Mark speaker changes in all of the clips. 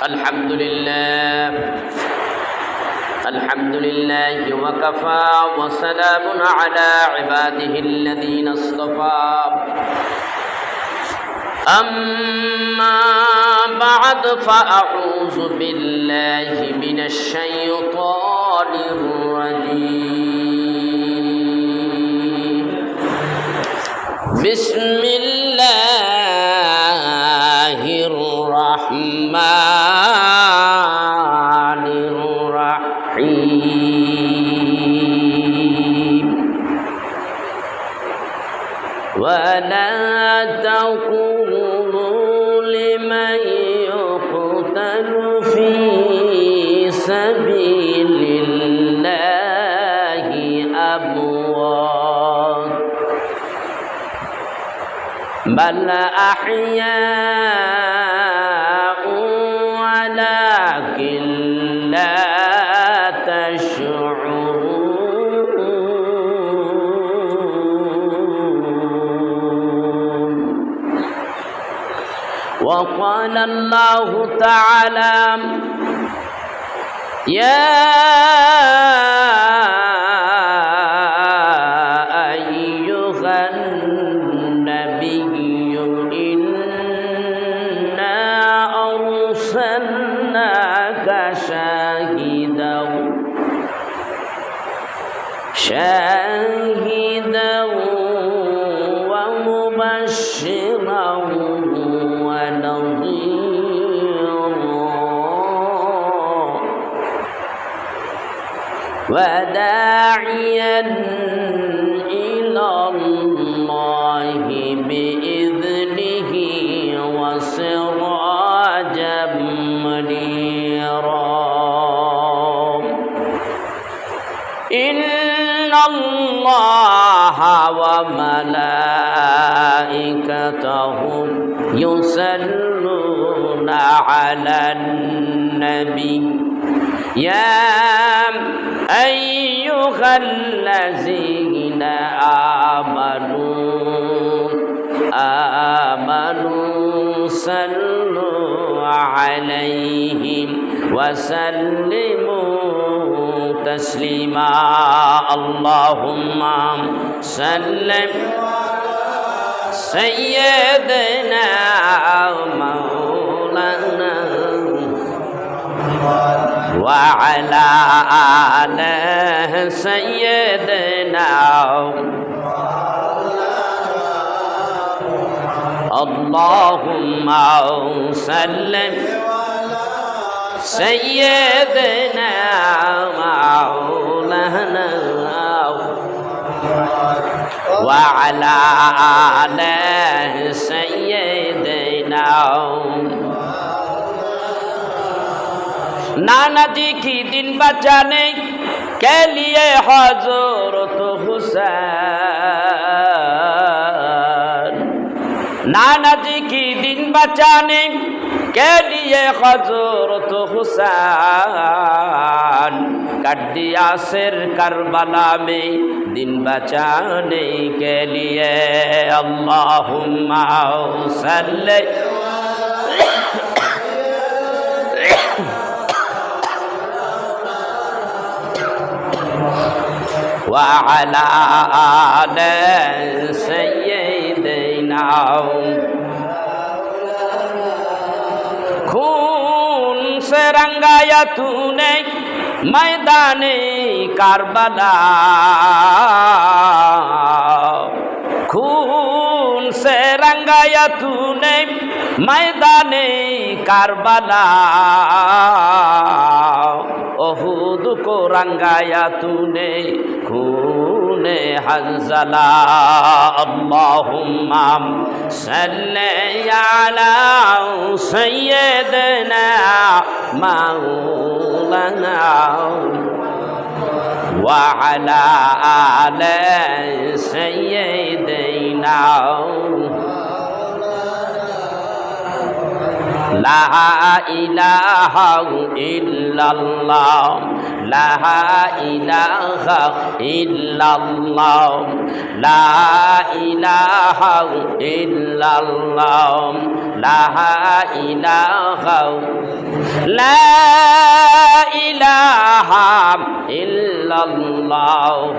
Speaker 1: الحمد لله وكفى وسلام على عباده الذين اصطفى أما بعد فأعوذ بالله من الشيطان الرجيم بسم الله الرحمن الرحيم ولا تقولوا لمن يقتل في سبيل الله أموات بل أحياء ولكن لا تشعرون وقال الله تعالى يا أيها النبي إنا أرسلناك شاهدا ومبشرا وداعيا إلى الله بإذنه وسراجا منيرا إن الله وملائكته يصلون على النبي يا أيها الذين آمنوا صلوا عليه وسلموا تسليما اللهم صل سيدنا مولانا وعلى آله سيدنا اللهم سلم سيدنا مولانا وعلى آله سيدنا नाना जी की दिन बचाने के लिए हजरत हुसैन नाना जी की दिन बचाने के लिए हजरत हुसैन काट दिया सिर करबला में दिन बचाने के लिए अल्लाहुम्मा सल्ली وعلى آل سيدنا खून से रंगाया तूने मैदाने कारबला खून से रंगाया तूने मैदाने कारबला ओहुद को रंगाया तूने खूने हंज़ला अल्लाहुम्मा सल्ली अला सय्यदना मौलाना व अला आले सय्यदना লা ইলাহা ইল্লাল্লাহ লা ইলাহা ইল্লাল্লাহ লা ইলাহা ইল্লাল্লাহ লা ইলাহা লা ইলাহা ইল্লাল্লাহ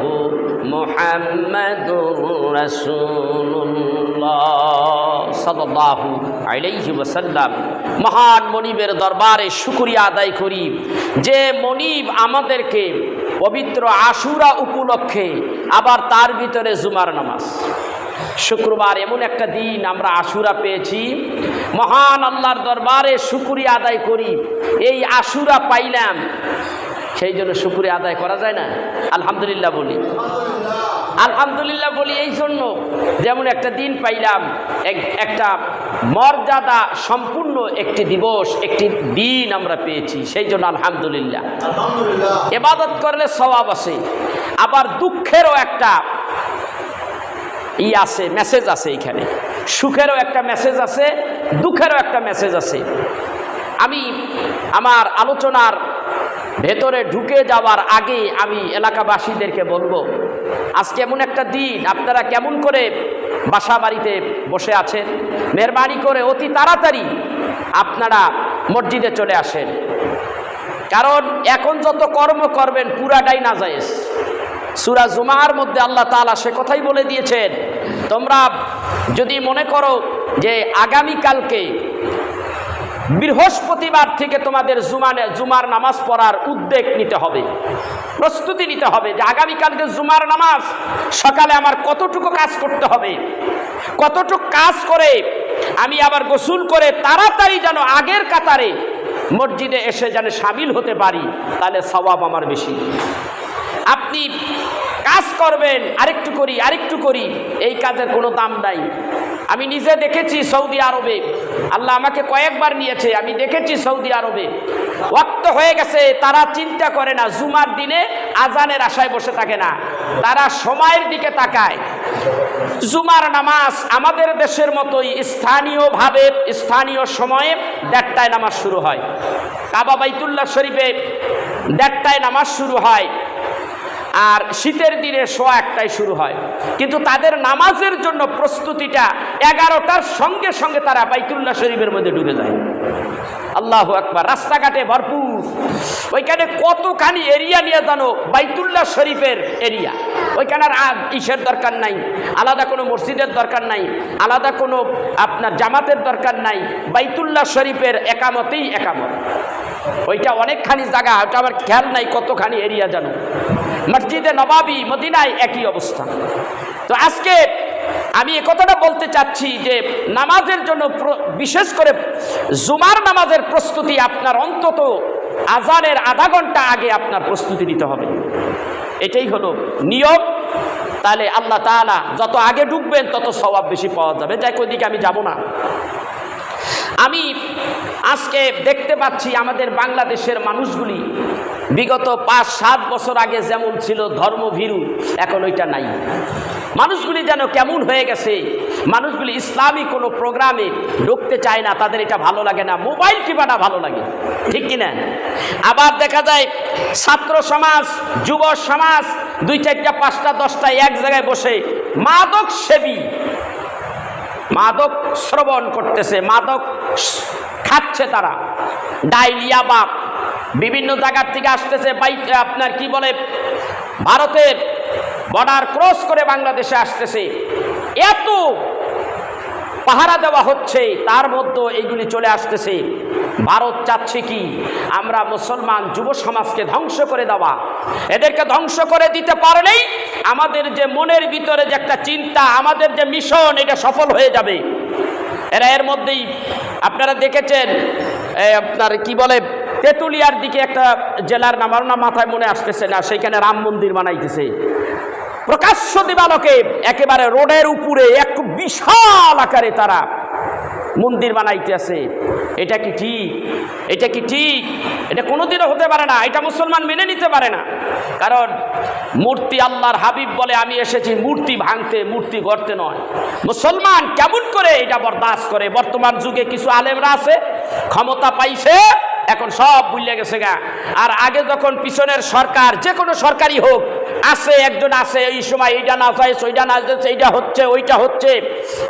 Speaker 1: মুহাম্মাদুর রাসূলুল্লাহ সাল্লাল্লাহু আলাইহি ওয়াসাল্লাম। মহান মনিবের দরবারে শুকরিয়া আদায় করি যে মনিব আমাদেরকে পবিত্র আশুরা উপলক্ষে আবার তার ভিতরে জুমার নামাজ, শুক্রবার এমন একটা দিন আমরা আশুরা পেয়েছি। মহান আল্লাহর দরবারে শুকরিয়া আদায় করি, এই আশুরা পাইলাম, সেই জন্য শুকরিয়া আদায় করা যায় না? আলহামদুলিল্লাহ বলি, আলহামদুলিল্লাহ বলি এই জন্য যেমন একটা দিন পাইলাম, একটা মর্যাদা সম্পূর্ণ একটি দিবস, একটি দিন আমরা পেয়েছি, সেই জন্য আলহামদুলিল্লাহ। ইবাদত করলে সওয়াব আছে, আবার দুঃখেরও একটা আছে, মেসেজ আছে এখানে, সুখেরও একটা মেসেজ আছে, দুঃখেরও একটা মেসেজ আছে। আমি আমার আলোচনার ভেতরে ঢুকে যাওয়ার আগে আমি এলাকাবাসীদেরকে বলবো, আজকে এমন একটা দিন, আপনারা কেমন করে বাসা বাড়িতে বসে আছেন, মেহরবানি করে অতি তাড়াতাড়ি আপনারা মসজিদে চলে আসেন, কারণ এখন যত কর্ম করবেন পুরাটাই নাজায়েজ। সূরা জুমার মধ্যে আল্লাহ তাআলা সে কথাই বলে দিয়েছেন, তোমরা যদি মনে করো যে আগামীকালকে বৃহস্পতিবার থেকে তোমাদের জুমার নামাজ পড়ার উদ্যোগ নিতে হবে, প্রস্তুতি নিতে হবে যে আগামীকালকে জুমার নামাজ সকালে আমার কতটুকু কাজ করতে হবে, কতটুকু কাজ করে আমি আবার গোসল করে তাড়াতাড়ি যেন আগের কাতারে মসজিদে এসে যেন শামিল হতে পারি, তাহলে সওয়াব আমার বেশি। আপনি কাজ করবেন আরেকটু করি আরেকটু করি, এই কাজের কোনো দাম নাই। আমি নিজে দেখেছি সৌদি আরবে, আল্লাহ আমাকে কয়েকবার নিয়েছে, আমি দেখেছি সৌদি আরবে ওয়াক্ত হয়ে গেছে, তারা চিন্তা করে না, জুমার দিনে আজানের আশায় বসে থাকে না, তারা সময়ের দিকে তাকায়। জুমার নামাজ আমাদের দেশের মতোই স্থানীয়ভাবে স্থানীয় সময়ে 1:30টায় নামাজ শুরু হয়, কাবা বাইতুল্লাহ শরীফে 1:30টায় নামাজ শুরু হয়, আর শীতের দিনে 1:15টায় শুরু হয়। কিন্তু তাদের নামাজের জন্য প্রস্তুতিটা 11টার সঙ্গে সঙ্গে তারা বাইতুল্লাহ শরীফের মধ্যে ঢুকে যায়। আল্লাহু আকবার। রাস্তাঘাটে ভরপুর, ওইখানে কতখানি এরিয়া নিয়ে জানো, বাইতুল্লাহ শরীফের এরিয়া, ওইখানে আর ইসের দরকার নাই, আলাদা কোনো মসজিদের দরকার নাই, আলাদা কোনো আপনার জামাতের দরকার নাই, বাইতুল্লাহ শরীফের একামতেই একামত। ওইটা অনেকখানি জায়গা, ওটা আমার খেয়াল নাই কতখানি এরিয়া জানো। মসজিদে নবাবী মদিনায় একই অবস্থা। তো আজকে আমি একথাটা বলতে চাচ্ছি যে নামাজের জন্য বিশেষ করে জুমার নামাজের প্রস্তুতি আপনার অন্তত আজানের আধা ঘন্টা আগে আপনার প্রস্তুতি নিতে হবে, এটাই হলো নিয়ম। তাহলে আল্লাহ তাআলা যত আগে ঢুকবেন তত সওয়াব বেশি পাওয়া যাবে। যাই ওইদিকে আমি যাব না। আমি আজকে দেখতে পাচ্ছি আমাদের বাংলাদেশের মানুষগুলি বিগত 5-7 বছর আগে যেমন ছিল ধর্মভীরু, এখন ওইটা নাই। মানুষগুলি যেন কেমন হয়ে গেছে, মানুষগুলি ইসলামী কোনো প্রোগ্রামে ঢুকতে চায় না, তাদের এটা ভালো লাগে না, মোবাইল টিপাটা ভালো লাগে, ঠিক কিনা? আবার দেখা যায় ছাত্র সমাজ, যুব সমাজ 2-4টা 5টা 10টা এক জায়গায় বসে মাদক সেবী, মাদক শ্রবণ করতেছে, মাদক খাচ্ছে, তারা ডাইলিয়া বা বিভিন্ন জায়গার থেকে আসতেছে, আপনার কি বলে ভারতের বর্ডার ক্রস করে বাংলাদেশে আসতেছে, এত পাহারা দেওয়া হচ্ছে, তার মধ্যে এইগুলি চলে আসতেছে। ভারত চাচ্ছে কি আমরা মুসলমান যুব সমাজকে ধ্বংস করে দেওয়া, এদেরকে ধ্বংস করে দিতে পারলেই আমাদের যে মনের ভিতরে যে একটা চিন্তা, আমাদের যে মিশন, এটা সফল হয়ে যাবে। এরা এর মধ্যেই আপনারা দেখেছেন আপনার কি বলে তেঁতুলিয়ার দিকে একটা জেলার নাম, আমার নাম মাথায় মনে আসতেছে না, সেইখানে রাম মন্দির বানাইতেছে প্রকাশ্য দিবালোকে, একেবারে রোডের উপরে এক বিশাল আকারে তারা মন্দির বানাইতে আছে। এটা কি ঠিক? এটা কি ঠিক? এটা কোনোদিনও হতে পারে না, এটা মুসলমান মেনে নিতে পারে না। কারণ মূর্তি, আল্লাহর হাবিব বলে আমি এসেছি মূর্তি ভাঙতে, মূর্তি গড়তে নয়। মুসলমান কেমন করে এটা বরদাস্ত করে? বর্তমান যুগে কিছু আলেমরা আছে ক্ষমতা পাইছে, এখন সব ভুলে গেছে গা। আর আগে যখন পিছনের সরকার, যে কোনো সরকারি হোক, আছে একজন আছে, এই সময় এইটা না চাই, ওইটা না যাচ্ছে, এইটা হচ্ছে, ওইটা হচ্ছে।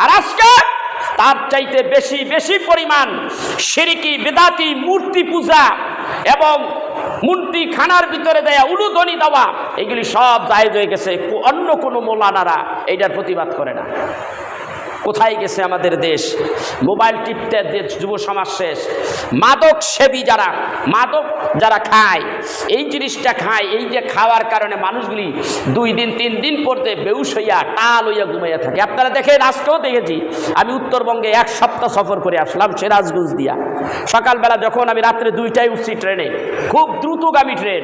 Speaker 1: আর আজকে তার চাইতে বেশি বেশি পরিমাণ শিরকি বেদাতি মূর্তি পূজা এবং মূর্তি খানার ভিতরে দেয়া উলুধ্বনি দেওয়া, এগুলি সব জায়েজ হয়ে গেছে। অন্য কোনো মৌলানারা এইটার প্রতিবাদ করে না। কোথায় গেছে আমাদের দেশ? মোবাইল টিপতে যুব সমাজ শেষ। মাদক সেবী যারা, মাদক যারা খায়, এই জিনিসটা খায়, এই যে খাওয়ার কারণে মানুষগুলি 2 দিন 3 দিন পড়তে বেউস হইয়া টাল হইয়া ঘুমাইয়া থাকে। আপনারা দেখেন, আজকেও দেখেছি। আমি উত্তরবঙ্গে 1 সপ্তাহ সফর করে আসলাম সিরাজগঞ্জ দিয়া। সকালবেলা যখন আমি রাত্রে 2টায় উঠছি ট্রেনে, খুব দ্রুতগামী ট্রেন,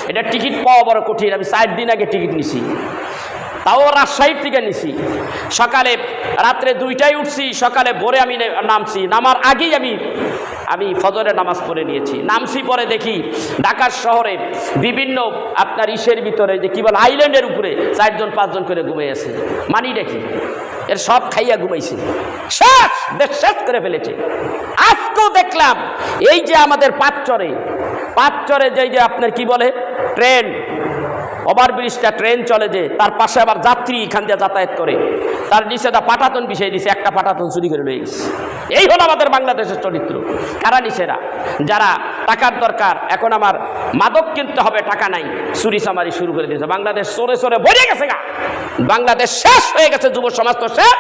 Speaker 1: এটা টিকিট পাওয়া বড় কঠিন। আমি 4 দিন আগে টিকিট নিছি, তাও রাজশাহীর থেকে নিছি। সকালে রাত্রে 2টায় উঠছি, সকালে ভোরে আমি নামছি। নামার আগেই আমি ফজরের নামাজ পড়ে নিয়েছি। নামছি, পরে দেখি ঢাকার শহরে বিভিন্ন আপনার ইসের ভিতরে, যে কি বলে, আইল্যান্ডের উপরে 4 জন 5 জন করে ঘুমিয়ে আছে। মানি দেখি এর সব খাইয়া ঘুমাইছে, শেষ, দেশ শেষ করে ফেলেছে। আজকেও দেখলাম এই যে আমাদের পাঁচচরে যে আপনার কি বলে ট্রেন, ওভারব্রিজটা ট্রেন চলে, যে তার পাশে আবার যাত্রী এখান দিয়ে যাতায়াত করে, তার নিচে দা পাটাতন বিষয় দিছে, একটা পাটাতন চুরি করে লয়ে গেছে। এই হলো আমাদের বাংলাদেশের চরিত্র। কারা নিচেরা? যারা টাকার দরকার, এখন আমার মাদক কিনতে হবে, টাকা নাই, চুরি চামারি শুরু করে দিয়েছে। বাংলাদেশ চোরে চোরে ভরে গেছে গা। বাংলাদেশ শেষ হয়ে গেছে, যুব সমাজ তো শেষ।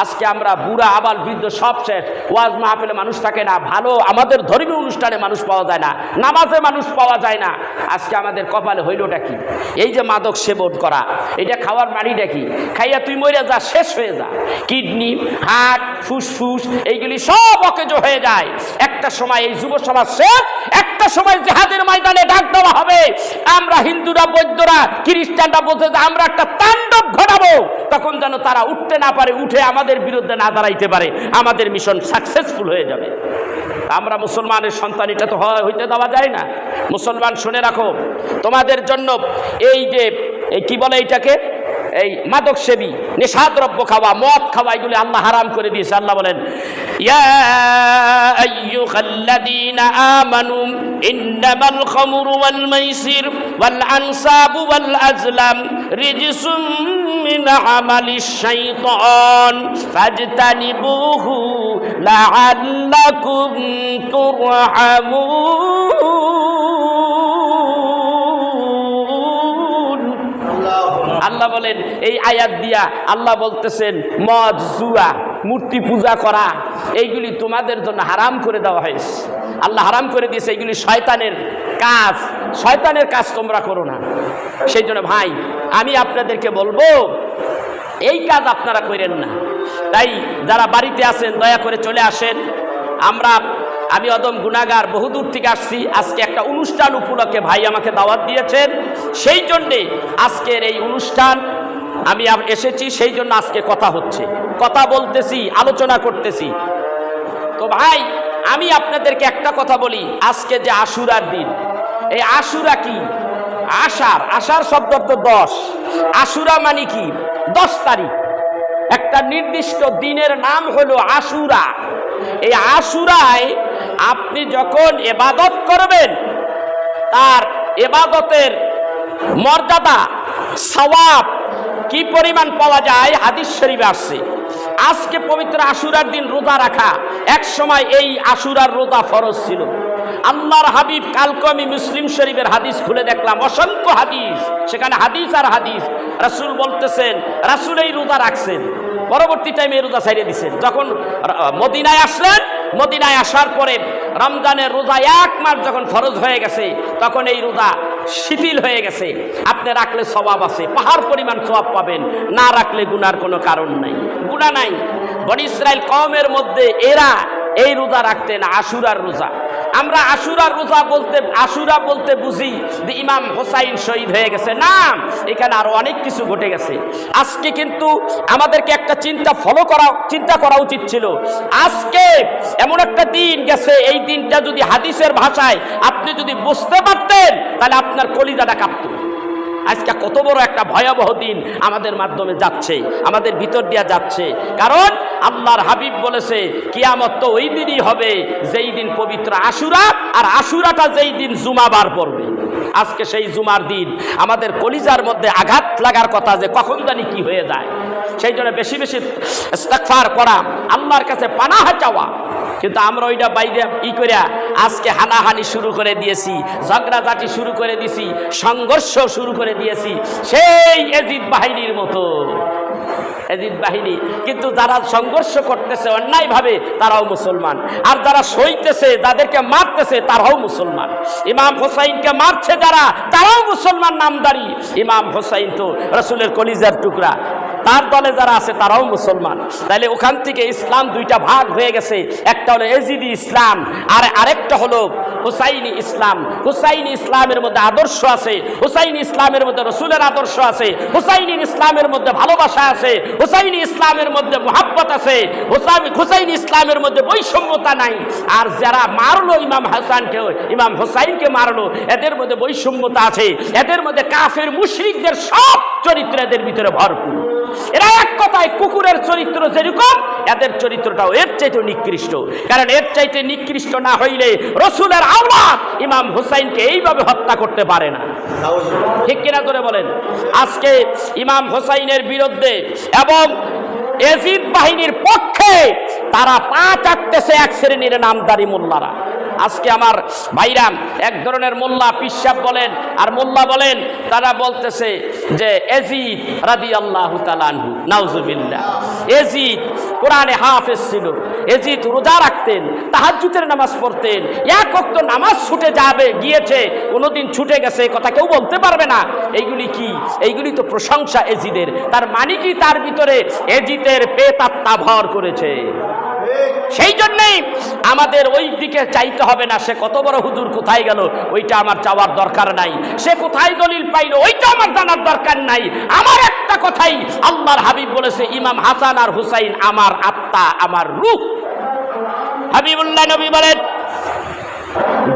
Speaker 1: আজকে আমরা বুড়া আবাল বৃদ্ধ সব শেষ। ওয়াজ মাহফিলে মানুষ থাকে না, ভালো আমাদের ধর্মীয় অনুষ্ঠানে মানুষ পাওয়া যায় না, নামাজে মানুষ পাওয়া যায় না। আজকে আমাদের কপালে হইলটা কি? এই যে মাদক সেবন করা, এটা খাওয়ার বাড়িটা কি? খাইয়া তুই মরে যা, শেষ হয়ে যা। কিডনি, হার্ট, ফুসফুস এইগুলি সব অকেজ হয়ে যায়। একটা সময় এই যুব সমাজ শেষ। একটা সময় জিহাদের ময়দানে ডাক দেওয়া হবে। আমরা হিন্দুরা, বৌদ্ধরা, খ্রিস্টানরা বলছে যে আমরা একটা তাণ্ডব ঘটাবো, তখন যেন তারা উঠতে না পারে, উঠে আমাদের বিরুদ্ধে না দাঁড়াইতে পারে, আমাদের মিশন সাকসেসফুল হয়ে যাবে। আমরা মুসলমানের সন্তান, এটা তো হইতে দেওয়া যায় না। মুসলমান শুনে রাখো, তোমাদের জন্য এই যে কি বলে এইটাকে, এই মাদক সেবী, নেশাদ্রব্য খাওয়া, মদ খাওয়া, এগুলি আল্লাহ হারাম করে দিয়েছে। আল্লাহ বলেন, ইয়া আইয়ুহাল্লাযীনা আমানু ইন্নামাল খামরু ওয়াল মাইসির ওয়াল আনসাবু ওয়াল আজলাম রিজসুম মিন আমালিশ শাইতান ফাজতানিবুহু লাআল্লাকুম তুরহামুন। আল্লাহ বলেন, এই আয়াত দিয়া আল্লাহ বলতেছেন, মদ, জুয়া, মূর্তি পূজা করা, এইগুলি তোমাদের জন্য হারাম করে দেওয়া হয়েছে। আল্লাহ হারাম করে দিয়েছে। এইগুলি শয়তানের কাজ, শয়তানের কাজ, তোমরা করো না। সেই জন্য ভাই, আমি আপনাদেরকে বলবো, এই কাজ আপনারা করেন না। তাই যারা বাড়িতে আছেন, দয়া করে চলে আসেন। আমি অদম গুনাহগার, বহুদূর থেকে আসছি। আজকে একটা অনুষ্ঠান উপলক্ষে ভাই আমাকে দাওয়াত দিয়েছেন, সেই জন্যে আজকের এই অনুষ্ঠান আমি এসেছি। সেই জন্য আজকে কথা হচ্ছে, কথা বলতেছি, আলোচনা করতেছি। তো ভাই, আমি আপনাদেরকে একটা কথা বলি, আজকে যে আশুরার দিন, এই আশুরা কি? আষাঢ় শব্দ তো 10। আশুরা মানে কি? 10 তারিখ। একটা নির্দিষ্ট দিনের নাম হলো আশুরা। এই আশুরায় আপনি যখন ইবাদত করবেন, তার ইবাদতের মর্যাদা, সওয়াব কি পরিমাণ পাওয়া যায় হাদিস শরীফে আসছে। আজকে পবিত্র আশুরার দিন রোজা রাখা, এক সময় এই আশুরার রোজা ফরজ ছিল। আল্লাহর হাবিব, কালকে আমি মুসলিম শরীফের হাদিস খুলে দেখলাম, অসংখ্য হাদিস, সেখানে হাদিস আর হাদিস। রাসূল বলতেছেন, রাসূল এই রোজা রাখছেন, পরবর্তী টাইমে রোজা ছাইড়ে দিচ্ছেন। যখন মদিনায় আসলেন, মদিনায় আসার পরে রমজানের রোজা 1 মাস যখন ফরজ হয়ে গেছে, তখন এই রোজা শিথিল হয়ে গেছে। আপনি রাখলে সওয়াব আছে, পাহাড় পরিমাণ সওয়াব পাবেন, না রাখলে গুনার কোনো কারণ নাই, গুনাহ নাই। বনি ইসরাইল কওমের মধ্যে এরা এই রোজা রাখতেন, আশুরার রোজা। আমরা আশুরা বলতে বুঝি যে ইমাম হোসাইন শহীদ হয়ে গেছে, না, এখানে আরো অনেক কিছু ঘটে গেছে। আজকে কিন্তু আমাদেরকে একটা চিন্তা করা উচিত ছিল। আজকে এমন একটা দিন গেছে, এই দিনটা যদি হাদিসের ভাষায় আপনি যদি বুঝতে পারতেন, তাহলে আপনার কলিজাটা কাঁপত। আজকে কত বড় একটা ভয়াবহ দিন আমাদের মাধ্যমে যাচ্ছে, আমাদের ভিতর দিয়া যাচ্ছে। কারণ আল্লাহর হাবিব বলেছে কিয়ামত তো ওই দিনই হবে যেই দিন পবিত্র আশুরা, আর আশুরাটা যেই দিন জুমাবার পড়বে। আজকে সেই জুমার দিন আমাদের কলিজার মধ্যে আঘাত লাগার কথা যে কখন জানি কি হয়ে যায়। সেই জন্য বেশি বেশি ইস্তিগফার করা, আল্লাহর কাছে পানাহ চাওয়া। কিন্তু আমরা ওইটা বাইরে করিয়া আজকে হানাহানি শুরু করে দিয়েছি, ঝগড়াঝাটি শুরু করে দিয়েছি, সংঘর্ষ শুরু করে দিয়েছি সেই এজিদ বাহিনীর মতো। এজিদ বাহিনী কিন্তু যারা সংঘর্ষ করতেছে অন্যায়ভাবে তারাও মুসলমান, আর যারা সইতেছে, যাদেরকে মারতেছে তারাও মুসলমান। ইমাম হোসাইনকে মারছে যারা, তারাও মুসলমান নামদারি। ইমাম হোসাইন তো রাসূলের কলিজার টুকরা, তার দলে যারা আছে তারাও মুসলমান। তাহলে ওখান থেকে ইসলাম দুইটা ভাগ হয়ে গেছে, একটা হলো এজিদি ইসলাম আর আরেকটা হলো হুসাইনি ইসলাম। হুসাইনি ইসলামের মধ্যে আদর্শ আছে, হুসাইনি ইসলামের মধ্যে রসুলের আদর্শ আছে, হুসাইনি ইসলামের মধ্যে ভালোবাসা আছে, হুসাইনি ইসলামের মধ্যে মুহাব্বত আছে, হুসাইনি ইসলামের মধ্যে বৈষম্যতা নাই। আর যারা মারলো ইমাম হাসানকে, ইমাম হুসাইনকে মারলো, এদের মধ্যে বৈষম্যতা আছে, এদের মধ্যে কাফের মুশরিকদের সব চরিত্র এদের ভিতরে ভরপুর। এরা এক কথায় কুকুরের চরিত্র যেরকম, এদের চরিত্রটাও এর চাইতে নিকৃষ্ট। কারণ এর চাইতে নিকৃষ্ট না হইলে রসুলের আওলাদ ইমাম হুসাইনকে এইভাবে হত্যা করতে পারে না। ঠিক কিনা করে বলেন? আজকে ইমাম হুসাইনের বিরুদ্ধে এবং এজিদ বাহিনীর পক্ষে তারা পা চাটতেছে এক শ্রেণীর নামদারি মোল্লারা। আজকে আমার ভাইরাম এক ধরনের মোল্লা পিসাব বলেন আর মোল্লা বলেন, তারা বলতেছে যে এজিদ রাদিয়াল্লাহু তাআলা আনহু, নাউজুবিল্লাহ, এজিদ কোরআনে হাফেজ ছিল, এজিদ রোজা রাখতেন, তাহাজ্জুদের নামাজ পড়তেন, এক ওয়াক্ত নামাজ ছুটে যাবে গিয়েছে, কোনোদিন ছুটে গেছে কথা কেউ বলতে পারবে না। এইগুলি কি? এইগুলি তো প্রশংসা এজিদের। তার মানে কি? তার ভিতরে এজিদের পেতাত্মা ভর করেছে। সেই জন্যই আমাদের ওই দিকে চাইতে হবে না, সে কত বড় হুজুর কোথায় গেল ওইটা আমার চাওয়ার দরকার নাই, সে কোথায় দলিল পাইল ওইটা আমার জানার দরকার নাই। আমার একটা কথাই আল্লাহর হাবিব বলেছে, ইমাম হাসান আর হুসাইন আমার আত্মা, আমার রূহ। হাবিবুল্লাহ নবী বলেন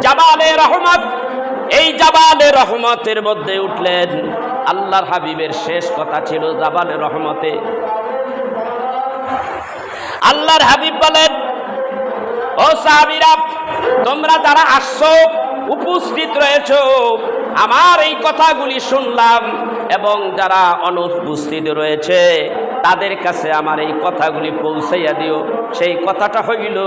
Speaker 1: জাবালে রহমত, এই জাবালে রহমতের মধ্যে উঠলেন। আল্লাহর হাবিবের শেষ কথা ছিল জাবালে রহমতে। আল্লাহর হাবিব বলেন, ও সাহাবীরা, তোমরা যারা আসছো, উপস্থিত রয়েছো, আমার এই কথাগুলি শুনলাম, এবং যারা অনুপস্থিত রয়েছে তাদের কাছে আমার এই কথাগুলি পৌঁছাইয়া দিও। সেই কথাটা হইল,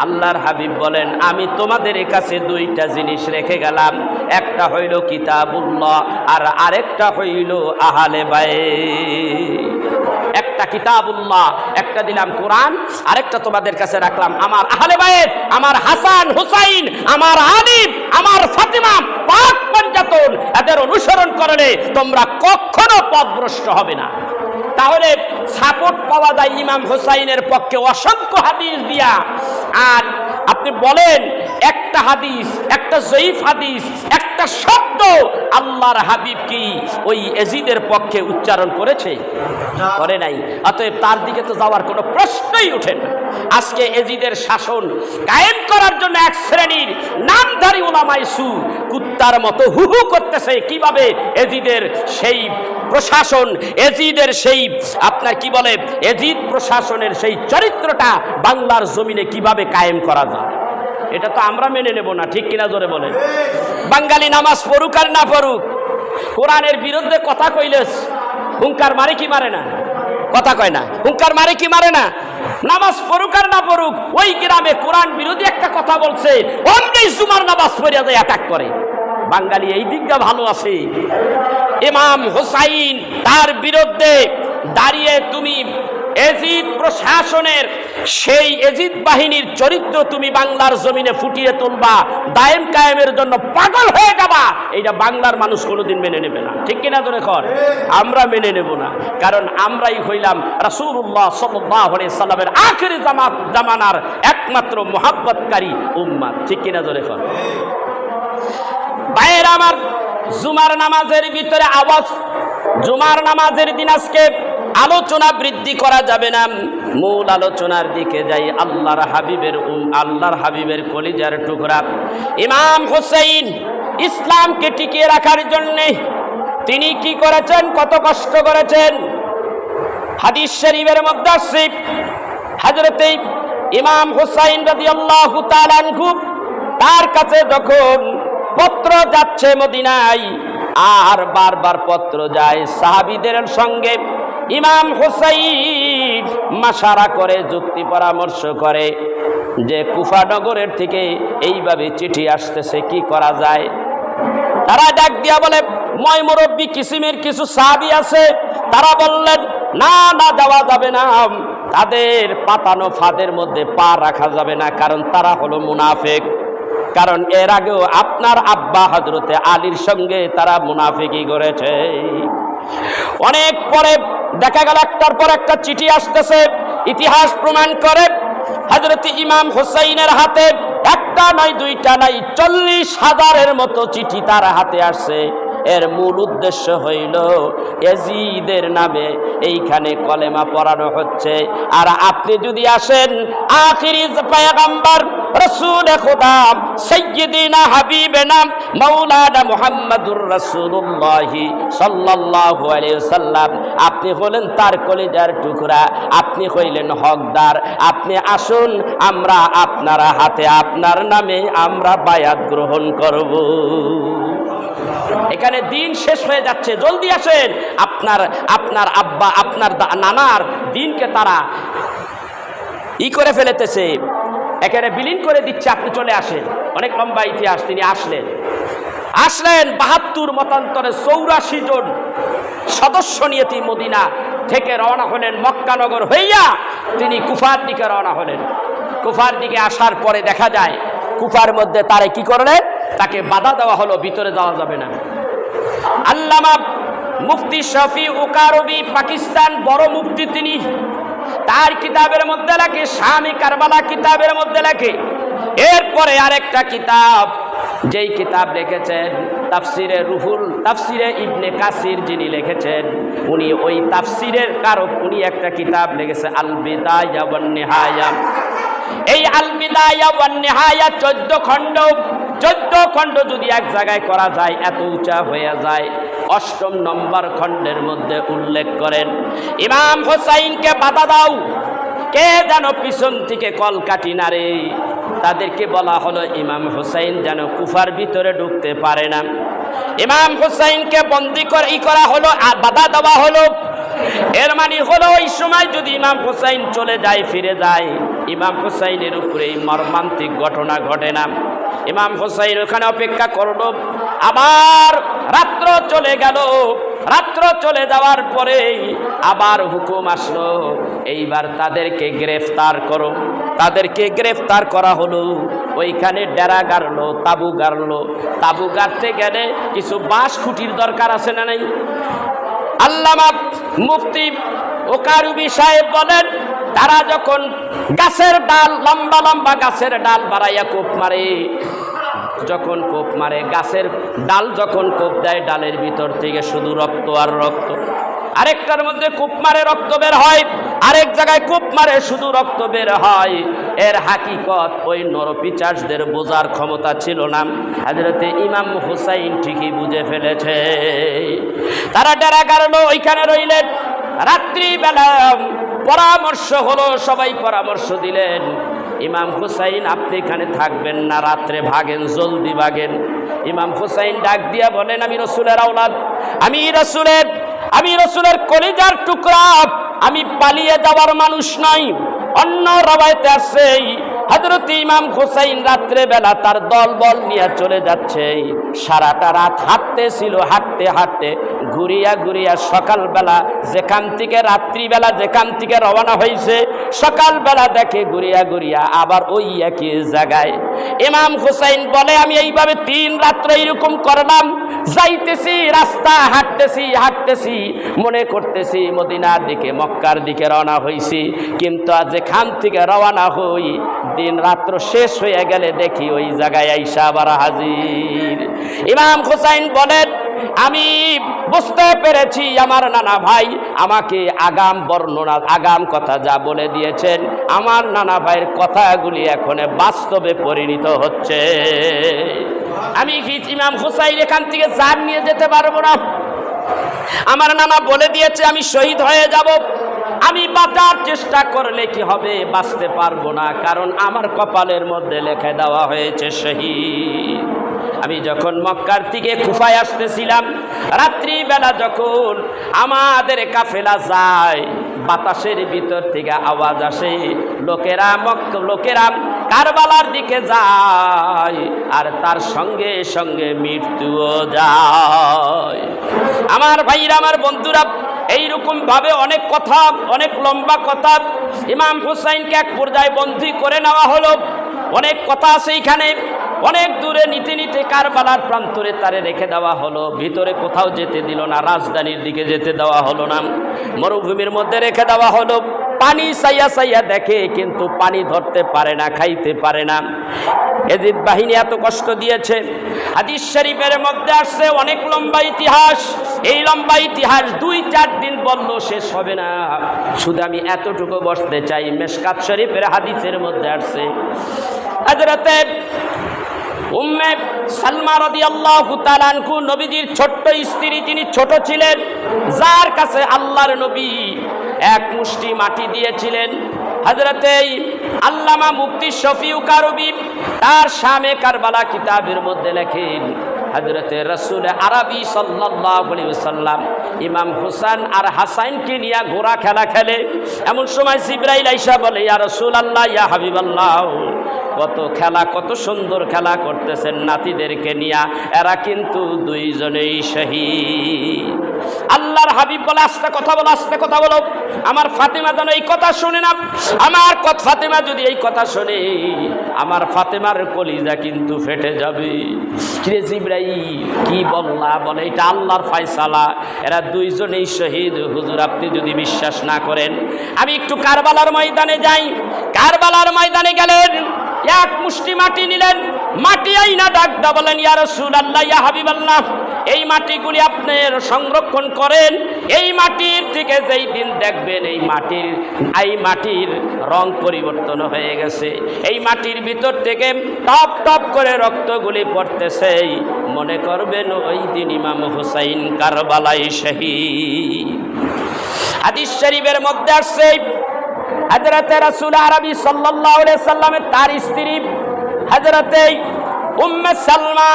Speaker 1: আল্লাহর হাবিব বলেন, আমি তোমাদের কাছে দুইটা জিনিস রেখে গেলাম, একটা হইল কিতাবুল্লাহ আর আরেকটা হইল আহলে বাইত। একটা কিতাবুল্লাহ, একটা দিলাম কোরআন, আরেকটা তোমাদের কাছে রাখলাম আমার আহলে বাইত, আমার হাসান হুসাইন, আমার আলিম, আমার ফাতিমা, পাক পঞ্জাতন। এদের অনুসরণ করলে তোমরা কখনো পথভ্রষ্ট হবে না। তাহলে সাপোর্ট পাওয়া যায় ইমাম হুসাইনের পক্ষে অসংখ্য হাদিস দিয়া। আর আপনি বলেন একটা হাদিস, একটা জয়ীফ হাদিস, একটা শব্দ আল্লাহর হাবিব কি ওই এজিদের পক্ষে উচ্চারণ করেছে? করে নাই। অতএব তার দিকে তো যাওয়ার কোনো প্রশ্নই ওঠে না। আজকে এজিদের শাসন কায়েম করার জন্য এক শ্রেণীর নামধারী উলামায়ে সু কুত্তার মতো হু হু করতেছে কিভাবে এজিদের সেই প্রশাসন, এজিদের সেই আপনার কি বলে এজিদ প্রশাসনের সেই চরিত্রটা বাংলার জমিনে কিভাবে কায়েম করা যায়। এটা তো আমরা মেনে নেব না, ঠিক কিনা জোরে বলেন? বাঙালি নামাজ পড়ুক আর না পড়ুক, কোরআনের বিরুদ্ধে কথা কইলে হুঙ্কার মারে কি মারে না? কথা কয় না, হুঙ্কার মারে কি মারে না? নামাজ পড়ুক আর না পড়ুক, ওই গ্রামে কোরআন বিরোধী একটা কথা বলছে, অনেক জুমার নামাজ পড়িয়া যায় অ্যাটাক করে। বাঙালি এই দিকটা ভালো আছে। ইমাম হুসাইন তার বিরুদ্ধে দাঁড়িয়ে তুমি এজিদ প্রশাসনের সেই এজিদ বাহিনীর চরিত্র তুমি বাংলার জমিনে ফুটিয়ে তুলবা, দায়েম কায়েমের জন্য পাগল হয়ে যাবা, এইটা বাংলার মানুষ কোনোদিন মেনে নেবে না, ঠিক কিনা ধরে কর? আমরা মেনে নেব না, কারণ আমরাই হইলাম রাসূলুল্লাহ সাল্লাল্লাহু আলাইহি সাল্লামের আখিরি জামানার একমাত্র মুহাব্বতকারী উম্মত, ঠিক কিনা ধরে কর? ভাইয়েরা আমার, জুমার নামাজের ভিতরে আওয়াজ, জুমার নামাজের দিন আজকে আলোচনা বৃদ্ধি করা যাবে না, মূল আলোচনার দিকে যাই। আল্লাহর হাবিবের কলিজার টুকরা ইমাম হুসাইন ইসলামকে টিকিয়ে রাখার জন্যে তিনি কি করেছেন, কত কষ্ট করেছেন। হাদিস শরীফের মধ্যে আসছে হযরতে ইমাম হুসাইন রাদিয়াল্লাহু তাআলা আনহু তার কাছে যখন পত্র যাচ্ছে মদিনায়, আর বারবার পত্র যায়, সাহাবীদের সঙ্গে ইমাম হুসাইন মাশারা করে, যুক্তি পরামর্শ করে যে কুফা নগরের থেকে এইভাবে চিঠি আসতেছে, কি করা যায়। তারা ডাক দিয়া বলে, ময় মুরব্বী কিসিমের কিছু সাহাবী আছে, তারা বললেন না না, যাওয়া যাবে না, তাদের পাতানো ফাঁদের মধ্যে পা রাখা যাবে না, কারণ তারা হলো মুনাফিক। কারণ এর আগেও আপনার আব্বা হযরতে আলীর সঙ্গে তারা মুনাফিকি করেছে। অনেক পরে দেখা গেল একটার পর একটা চিঠি আসতেছে, ইতিহাস প্রমাণ করে হযরত ইমাম হুসাইনের হাতে একটা নয়, দুইটা নয়, 40,000-এর মতো চিঠি তার হাতে আসছে। এর মূল উদ্দেশ্য হইল ইয়াজিদের নামে এইখানে কলেমা পড়ানো হচ্ছে। আর আপনি যদি আসেন আখিরি পয়গম্বর রাসূল খুদা সাইয়্যিদিনা হাবিবেনা মাওলানা মুহাম্মাদুর রাসূলুল্লাহ সাল্লাল্লাহু আলাইহি ওয়াসাল্লাম, আপনি হলেন তার কলিজার টুকরা, আপনি হইলেন হকদার, আপনি আসুন, আমরা আপনার হাতে আপনার নামে আমরা বায়াত গ্রহণ করব। এখানে দিন শেষ হয়ে যাচ্ছে, জলদি আসেন। আপনার আব্বা, আপনার নানার দিনকে তারা করে ফেলেতেছে, এখানে বিলীন করে দিচ্ছে, আপনি চলে আসেন। অনেক লম্বা ইতিহাস। তিনি আসলেন 72 মতান্তরে 84 জন সদস্য নিয়ে তিনি মদিনা থেকে রওনা হলেন, মক্কানগর হইয়া তিনি কুফার দিকে রওনা হলেন। কুফার দিকে আসার পরে দেখা যায় কুফার মধ্যে তারে কি করলেন, তাকে বাধা দেওয়া হলো, ভিতরে যাওয়া যাবে না। আল্লামা মুফতি শফি উকারবি, পাকিস্তান বড় মুফতি, তিনি তার কিতাবের মধ্যে লেখে, শামে কারবালা কিতাবের মধ্যে লেখে। এরপরে আরেকটা কিতাব, যেই কিতাব লিখেছেন তাফসিরে রুহুল, তাফসিরে ইবনে কাসির যিনি লিখেছেন, উনি ওই তাফসিরের কারক, উনি একটা কিতাব লিখেছে আল বিদায়া ওয়ান নিহায়া। এই আল বিদায়া ওয়ান নিহায়া 14 খণ্ড, 14 খণ্ড যদি এক জায়গায় করা যায় এত উঁচা হয়ে যায়। 8ম নম্বর খণ্ডের মধ্যে উল্লেখ করেন, ইমাম হুসাইনকে বাধা দাও, কে যেন পিছন থেকে কলকাঠি নাড়ে। তাদেরকে বলা হলো ইমাম হুসাইন যেন কুফার ভিতরে ঢুকতে পারে না। ইমাম হুসাইনকে বন্দী করে করা হলো, আর বাধা দেওয়া হলো। এর মানে হলো ওই সময় যদি ইমাম হুসাইন চলে যায়, ফিরে যায়, ইমাম হুসাইনের উপরে এই মর্মান্তিক ঘটনা ঘটে না। ইমাম হুসাইন ওখানে অপেক্ষা করলো। আবার রাত্র চলে গেল। রাত্র চলে যাওয়ার পরে আবার হুকুম আসলো, এইবার তাদেরকে গ্রেফতার করো। তাদেরকে গ্রেফতার করা হলো। ওইখানে ডেরা গাড়লো, তাবু গাড়লো। তাবু গাড়তে গেলে কিছু বাঁশ খুঁটির দরকার আছে না নাই? আল্লামা মুফতি ওকারুবি সাহেব বলেন, তারা যখন গাছের ডাল, লম্বা লম্বা গাছের ডাল বাড়াইয়া কোপ মারে, যখন কোপ মারে, গাছের ডাল যখন কোপ দেয়, ডালের ভিতর থেকে শুধু রক্ত আর রক্ত। আরেকটার মধ্যে কোপ মারে, রক্ত বের হয়, আরেক জায়গায় কোপ মারে, শুধু রক্ত বের হয়। এর হাকিকত ওই নরপিচাসদের বোঝার ক্ষমতা ছিল না। হযরতে ইমাম হুসাইন ঠিকই বুঝে ফেলেছে। তারা ডেরা গাড়লো, ওইখানে রইলেন। রাত্রিবেলা পরামর্শ হলো, সবাই পরামর্শ দিলেন, ইমাম হুসাইন আপনি এখানে থাকবেন না, রাত্রে ভাগেন, জলদি ভাগেন। ইমাম হুসাইন ডাক দিয়া বলেন, আমি রসুলের আওলাদ, আমি রসুলের কলিজার টুকরা, আমি পালিয়ে যাওয়ার মানুষ নই। অন্য রবায়তে আছে হযরত ইমাম হুসাইন রাত্রে বেলা তার দলবল নিয়ে চলে যাচ্ছে। সারাটা রাত হাঁটতেছিল, হাঁটতে হাঁটতে ঘুরিয়া ঘুরিয়া সকালবেলা যেখান থেকে, রাত্রিবেলা যেখান থেকে রওনা হয়েছে, সকালবেলা দেখে ঘুরিয়া ঘুরিয়া আবার ওই একই জায়গায়। ইমাম হুসাইন বলে, আমি এইভাবে 3 রাত্র এরকম করলাম, যাইতেছি, রাস্তা হাঁটতেছি, মনে করতেছি মদিনার দিকে, মক্কার দিকে রওনা হইছি। কিন্তু আজ যেখান থেকে রওনা হই, দিন রাত্র শেষ হয়ে গেলে দেখি ওই জায়গায় আইসা আবার হাজির। ইমাম হুসাইন বলেন, আমি বুঝতে পেরেছি আমার নানা ভাই আমাকে আগাম বর্ণনা, আগাম কথা যা বলে দিয়েছেন, আমার নানা ভাইয়ের কথাগুলি এখন বাস্তবে পরিণত হচ্ছে। আমি ইমাম হুসাইন এখান থেকে জান নিয়ে যেতে পারবো না। আমার নানা বলে দিয়েছে আমি শহীদ হয়ে যাব। আমি বাঁচার চেষ্টা করলে কি হবে? বাঁচতে পারবো না, কারণ আমার কপালের মধ্যে লিখে দেওয়া হয়েছে শহীদ। আমি যখন মক্কার থেকে কুফায় আসতেছিলাম, রাত্রিবেলা যখন আমাদের কাফেলা যায়, বাতাসের ভিতর থেকে আওয়াজ আসে, লোকেরা কারবালার দিকে যায়, আর তার সঙ্গে সঙ্গে মৃত্যুও যায়। আমার ভাইরা, আমার বন্ধুরা, এইরকম ভাবে অনেক কথা, অনেক লম্বা কথা। ইমাম হুসাইনকে এক পর্যায়ে বন্দী করে নেওয়া হলো। অনেক কথা আছে এখানে। অনেক দূরে নিতে নিতে কারবালার প্রান্তরে তারে রেখে দেওয়া হলো। ভিতরে কোথাও যেতে দিল না, রাজধানীর দিকে যেতে দেওয়া হলো না, মরুভূমির মধ্যে রেখে দেওয়া হলো। পানি চাইয়া চাইয়া দেখে, কিন্তু পানি ধরতে পারে না, খাইতে পারে না। এজিদ বাহিনী এত কষ্ট দিয়েছে। হাদিস শরীফের মধ্যে আসছে অনেক লম্বা ইতিহাস। এই লম্বা ইতিহাস 2-4 দিন বললো শেষ হবে না। শুধু আমি এতটুকু বসতে চাই। মিশকাত শরীফের হাদিসের মধ্যে আসছে, হযরতে উম্মে সালমা রাদিয়াল্লাহু তাআলা আনহু, নবীজির ছোট্ট স্ত্রী, যিনি ছোট ছিলেন, যার কাছে আল্লাহর নবী এক মুষ্টি মাটি দিয়েছিলেন। হযরতে আল্লামা মুফতি শফিউ কারবি তার শামে কারবালা কিতাবের মধ্যে লেখেন, হযরতে রাসূল আরবি সাল্লাল্লাহু আলাইহি ওয়াসাল্লাম ইমাম হুসাইন আর হাসাইনকে নিয়ে ঘোড়া খেলা খেলে। এমন সময় জিবরাইল আইসা বলে, ইয়া রাসূলুল্লাহ, ইয়া হাবিবাল্লাহ, কত খেলা, কত সুন্দর খেলা করতেছেন নাতিদেরকে নিয়া, এরা কিন্তু দুইজনেই শহীদ। আল্লাহর হাবিব বলে, আস্তে কথা বলো, আস্তে কথা বলো। আমার ফাতেমা যেন এই কথা শুনে না। আমার ফাতেমা যদি এই কথা শুনে, আমার ফাতেমার কলিজা কিন্তু ফেটে যাবে। কিরে জিবরাইল, কি বললা? বলে, এটা আল্লাহর ফয়সালা, এরা দুইজনেই শহীদ। হুজুর, আপনি যদি বিশ্বাস না করেন, আমি একটু কারবালার ময়দানে যাই। কারবালার ময়দানে গেলেন, এক মুষ্টি মাটি নিলেন, মাটি আইনা ডাকদা বলেন, ইয়া রাসূলুল্লাহ, ইয়া হাবিবাল্লাহ, এই মাটিগুলি আপনি সংরক্ষণ করেন। এই মাটির থেকে যেই দিন দেখবেন এই মাটির রং পরিবর্তন হয়ে গেছে, এই মাটির ভিতর থেকে টপ টপ করে রক্তগুলি পড়তেছে, মনে করবেন ওই দিন ইমাম হুসাইন কারবালায় শহীদ। হাদিস শরীফের মধ্যে আসছে, হযরতে রাসূল আরবি সাল্লাল্লাহু আলাইহি সাল্লামের তার স্ত্রী হযরতে উম্মে সালমা,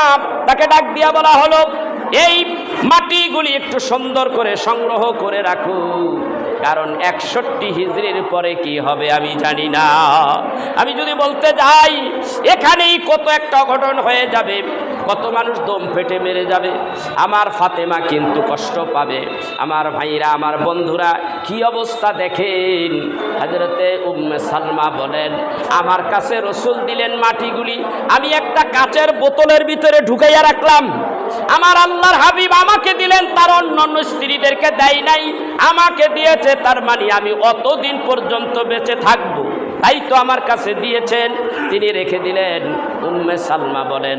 Speaker 1: তাকে ডাক দিয়া বলা হলো, এই মাটিগুলি একটু সুন্দর করে সংগ্রহ করে রাখো, কারণ 61 হিজরির পরে কি হবে আমি জানি না। আমি যদি বলতে যাই, এখানেই কত একটা অঘটন হয়ে যাবে, কত মানুষ দম ফেটে মেরে যাবে। আমার ফাতেমা কিন্তু কষ্ট পাবে। আমার ভাইরা, আমার বন্ধুরা, কি অবস্থা দেখেন। হযরতে উম্মে সালমা বলেন, আমার কাছে রাসূল দিলেন মাটিগুলি, আমি একটা কাচের বোতলের ভিতরে ঢুকাইয়া রাখলাম। আমার আল্লাহর হাবিব আমাকে দিলেন, তার অন্যান্য স্ত্রীদেরকে দেয় নাই, আমাকে দিয়েছে। তার মানে আমি অতদিন পর্যন্ত বেঁচে থাকবো, তাই তো আমার কাছে দিয়েছেন। তিনি রেখে দিলেন। উম্মে সালমা বলেন,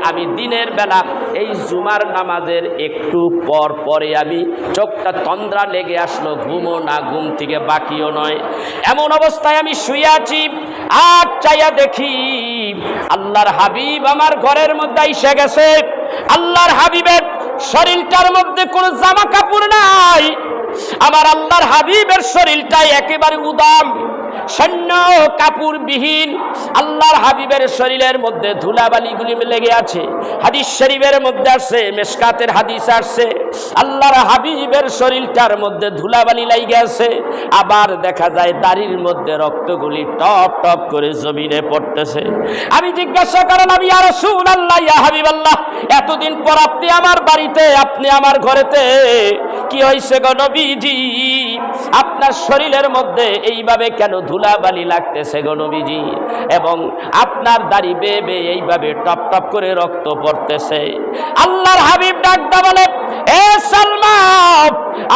Speaker 1: আমি দিনের বেলা এই জুমার নামাজের একটু পর পরে আমি চোখটা তন্দ্রা লেগে আসলো, ঘুমও না, ঘুম থেকে বাকিও নয়, এমন অবস্থায় আমি শুয়ে আছি। আর চাইয়া দেখি আল্লাহর হাবিব আমার ঘরের মধ্যে এসে গেছে। আল্লাহর হাবিবের শরীরটার মধ্যে কোনো জামা কাপড় নাই। আমার আল্লাহর হাবিবের শরীরটা একেবারে উদাম, সৈন্য কাপড় বিহীন। আল্লাহর হাবিবের শরীরের মধ্যে ধুলাবালিগুলি লেগে আছে। হাদিস শরীফের মধ্যে আসছে, মিশকাতের হাদিস আসছে, আল্লাহর হাবিবের শরীরটার মধ্যে ধুলাবালি লেগে আছে। আবার দেখা যায় দাড়ির মধ্যে রক্তগুলি টপ টপ করে জমিনে পড়তেছে। আমি জিজ্ঞাসা করলাম, ইয়া রাসূলুল্লাহ, ইয়া হাবিবাল্লাহ, এতদিন পর আপনি আমার বাড়িতে, আপনি আমার ঘরেতে, কি হয়েছে গো নবীজি? আপনার শরীরের মধ্যে এইভাবে কেন ধুলাবালি লাগতেছে গো নবীজি? এবং আপনার দাড়ি বেয়ে বেয়ে এইভাবে টপ টপ করে রক্ত পড়তেছে। আল্লাহর হাবিব ডাকদা বলে, এ সালমা,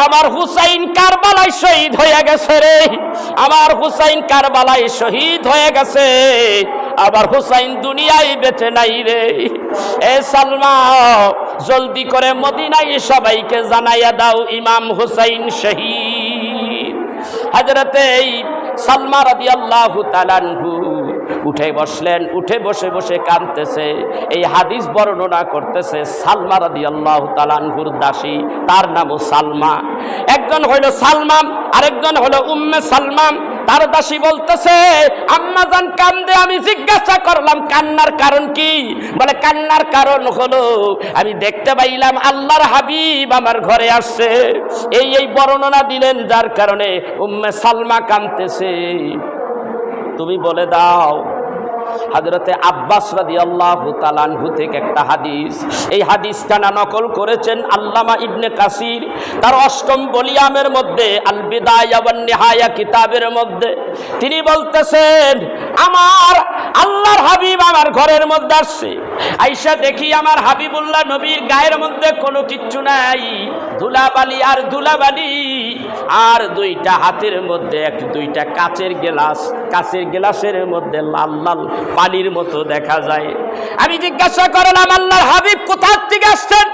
Speaker 1: আমার হুসাইন কারবালায় শহীদ হয়ে গেছে রে, আমার হুসাইন কারবালায় শহীদ হয়ে গেছে, আবার হুসাইন দুনিয়ায় বেঁচে নাই রে। এ সালমা, জলদি করে মদিনায় সবাইকে জানাইয়া দাও ইমাম হুসাইন শহীদ। হযরতে সালমা রাদিয়াল্লাহু তাআলা আনহু উঠে বসলেন, উঠে বসে বসে কাঁদতেছে। এই হাদিস বর্ণনা করতেছে সালমা রাদিয়াল্লাহু তাআলা আনহুর দাসী, তার নামও সালমা। একজন হইল সালমা, আরেকজন হলো উম্মে সালমা। তার দাসী বলতেছে, আম্মাজান কান্দে। আমি জিজ্ঞাসা করলাম কান্নার কারণ কি? বলে কান্নার কারণ হলো আমি দেখতে পাইলাম আল্লাহর হাবিব আমার ঘরে আসছে। এই বর্ণনা দিলেন, যার কারণে উম্মে সালমা কাঁদতেছে। তুমি বলে দাও। হযরতে আব্বাস রাদিয়াল্লাহু তাআলা আনহু থেকে একটা হাদিস, এই হাদিসটা নকল করেছেন আল্লামা ইবনে কাসির তার 8ম ভলিউমের মধ্যে আল বিদায়া ওয়ান নিহায়া কিতাবের মধ্যে। তিনি বলতেছেন, আমার আল্লাহর হাবিব আমার ঘরের মধ্যে আসছে। আয়েশা দেখি আমার হাবিবুল্লাহ নবীর গায়ের মধ্যে কোনো কিচ্ছু নাই, ধুলাবালি আর ধুলাবালি, আর দুইটা হাতের মধ্যে দুইটা কাচের গ্লাস, কাচের গ্লাসের মধ্যে লাল লাল পানির মতো দেখা যায়। আমি জিজ্ঞাসা করলাম আল্লাহর হাবিব কোথা থেকে আসছেন?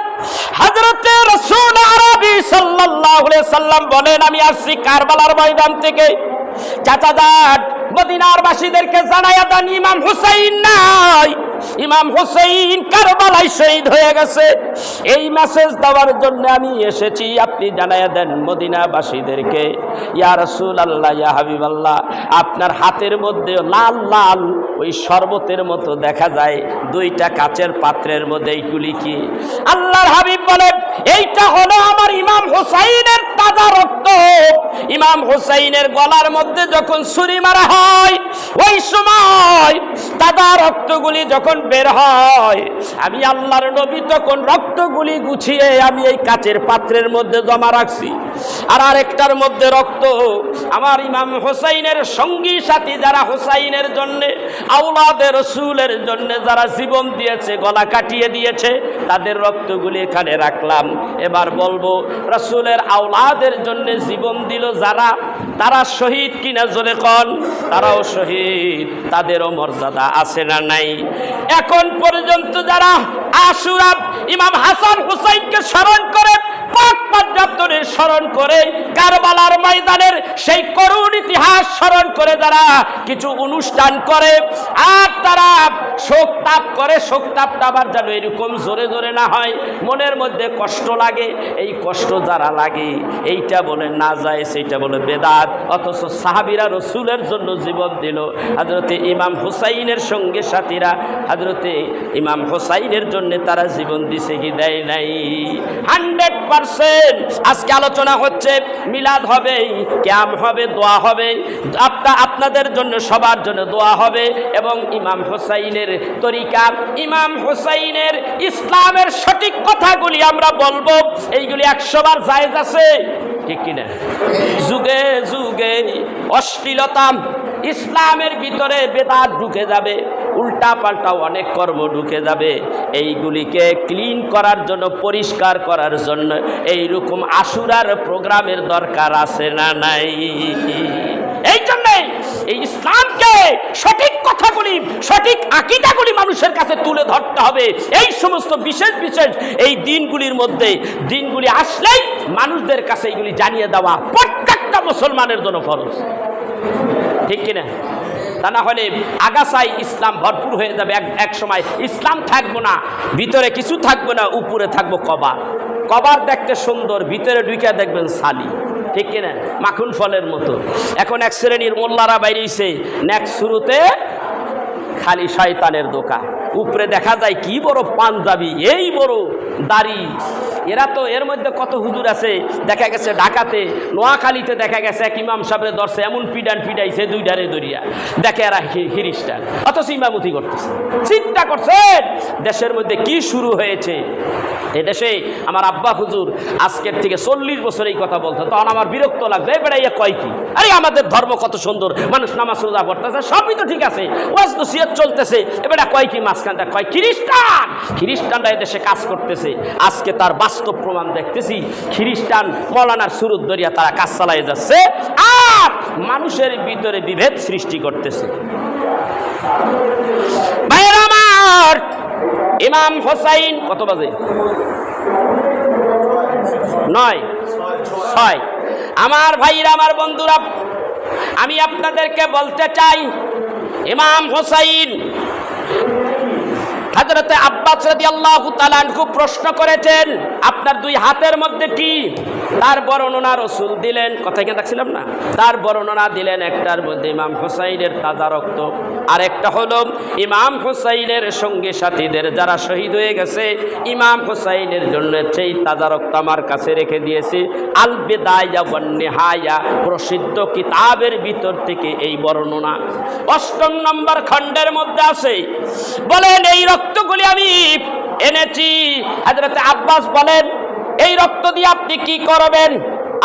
Speaker 1: হযরতে রাসূল আরবি সাল্লাল্লাহু আলাইহি সাল্লাম বলেন, আমি আসছি কারবালার ময়দান থেকে। চাচা যান, মদিনার বাসীদেরকে জানায়া দেন ইমাম হুসাইন নাই, ইমাম হুসাইন কারবালায় শহীদ হয়ে গেছে। এই মেসেজ দেওয়ার জন্য আমি এসেছি, আপনি জানায়া দেন মদিনাবাসীদেরকে। ইয়া রাসূলুল্লাহ, ইয়া হাবিবাল্লাহ, আপনার হাতের মধ্যে লাল লাল ওই শরবতের মতো দেখা যায়, দুইটা কাচের পাত্রের মধ্যে, এইগুলি কি? আল্লাহর হাবিব বলেন, এইটা হলো আমার ইমাম হুসাইনের তাজা রক্ত। ইমাম হুসাইনের গলার মধ্যে যখন ছুরি মারা হয়, ওই সময় তাজা রক্তগুলি যখন বের হয়, আমি আল্লাহর নবী তখন রক্তগুলি গুছিয়ে আমি এই কাচের পাত্রের মধ্যে জমা রাখছি। আর আরেকটার মধ্যে রক্ত আমার ইমাম হুসাইনের সঙ্গী সাথী, যারা হুসাইনের জন্য, আওলাদে রাসূলের জন্য যারা জীবন দিয়েছে, গলা কাটিয়ে দিয়েছে, তাদের রক্তগুলি এখানে রাখলাম। এবার বলবো, রাসূলের আওলাদের জন্য জীবন দিল যারা, তারা শহীদ কিনা? জোরে কোন। তারাও শহীদ, তাদেরও মর্যাদা আছে না নাই? এখন পর্যন্ত যারা আশুরা ইমাম হাসান হুসাইনকে স্মরণ করে, পাক পাঞ্জাবদের স্মরণ করে, কারবালার ময়দানের সেই করুণ ইতিহাস স্মরণ করে যারা কিছু অনুষ্ঠান করে, আর তারা শোক তাপ করে, শোক তাপটা আবার যেন এরকম জোরে জোরে না হয়, মনের মধ্যে কষ্ট লাগে। এই কষ্ট যারা লাগে, এইটা বলে না যায়, সেইটা বলে বেদাত। অথচ সাহাবীরা রাসূলের জন্য জীবন দিল। হযরতে ইমাম হুসাইনের সঙ্গে সাথীরা হযরতে ইমাম হুসাইনের জন্য তারা জীবন দিছে কি দেয় নাই? 100%। আজকে আলোচনা হচ্ছে, মিলাদ হবে, কিয়াম হবে, দোয়া হবে, আপনাদের জন্য সবার জন্য দোয়া হবে, এবং ইমাম হুসাইনের তরিকা, ইমাম হুসাইনের ইসলামের সঠিক কথাগুলি আমরা বলবো। এইগুলি 100 বার জায়েজ আছে, ঠিক কিনা? যুগে যুগে অশ্লীলতা, ইসলামের ভিতরে বেদাত ঢুকে যাবে, উল্টা পাল্টা অনেক কর্ম ঢুকে যাবে। এইগুলিকে ক্লিন করার জন্য, পরিষ্কার করার জন্য এইরকম আশুরার প্রোগ্রামের দরকার আছে না নাই? এই জন্যই এই ইসলামকে, সঠিক কথাগুলি, সঠিক আকীদাগুলি মানুষের কাছে তুলে ধরতে হবে। এই সমস্ত বিশেষ বিশেষ এই দিনগুলির মধ্যে, দিনগুলি আসলেই মানুষদের কাছে এইগুলি জানিয়ে দেওয়া প্রত্যেকটা মুসলমানের জন্য ফরজ, ঠিক কিনা? তা না হলে আগাছায় ইসলাম ভরপুর হয়ে যাবে। এক সময় ইসলাম থাকবো না, ভিতরে কিছু থাকবে না, উপরে থাকবো কবার। কবার দেখতে সুন্দর, ভিতরে ঢুকে দেখবেন সালি, ঠিক কিনা? মাখন ফলের মতো। এখন এক শ্রেণীর মোল্লারা বাইরেছে, নেক্সট শুরুতে খালি শয়তানের দোকান। উপরে দেখা যায় কি বড় পাঞ্জাবি, এই বড় দাড়ি। এরা তো, এর মধ্যে কত হুজুর আছে, দেখা গেছে ঢাকাতে, নোয়াখালীতে দেখা গেছে এক ইমাম সাহেবের দর্শে এমন পিডাইছে দুইটারে দরিয়া, দেখে এরা খ্রিস্টান, অথচ ইমামতি করতেছে। চিন্তা করছেন দেশের মধ্যে কি শুরু হয়েছে? এদেশে আমার আব্বা হুজুর আজকের থেকে 40 বছর এই কথা বলতো, তখন আমার বিরক্ত লাগবে। এবারে ইয়ে কয় কি? আরে আমাদের ধর্ম কত সুন্দর, মানুষ নামাজ রোজা পড়তেছে, সবই তো ঠিক আছে, ওয়াজ নসিহত চলতেছে, এবারে কয় কি? মাঝখানটা কয় খ্রিস্টান। খ্রিস্টানরা এদেশে কাজ করতেছে। আজকে তার বাস্তব প্রমাণ দেখতেছি। খ্রিস্টান মৌলানার সুরুত দরিয়া তারা কাজ চালিয়ে যাচ্ছে, আর মানুষের ভিতরে বিভেদ সৃষ্টি করতেছে। ভাইয়েরা আমার, ইমাম হুসাইন কত বাজে? 9:06। আমার ভাইরা, আমার বন্ধুরা, আমি আপনাদেরকে বলতে চাই, ইমাম হোসাইন হযরতে আব্বাস রাদিয়াল্লাহু তাআলা আনহু প্রশ্ন করেছেন, আপনার দুই হাতের মধ্যে কি? তার বর্ণনা রাসূল দিলেন, কথা কি দেখছিলাম না? তার বর্ণনা দিলেন, একটার মধ্যে ইমাম হোসাইনের তাজা রক্ত, আর একটা হলো ইমাম হোসাইনের সঙ্গী সাথীদের যারা শহীদ হয়ে গেছে, ইমাম হোসাইনের জন্য সেই তাজা রক্ত আমার কাছে রেখে দিয়েছি। আল বিদায়া ওয়ান নিহায়া প্রসিদ্ধ কিতাবের ভিতর থেকে এই বর্ণনা ৮ম নম্বর খণ্ডের মধ্যে আছে। বলেন এই রক্তগুলি আমি এনেছি। হযরত আব্বাস বলেন, এই রক্ত দিয়ে আপনি কি করবেন?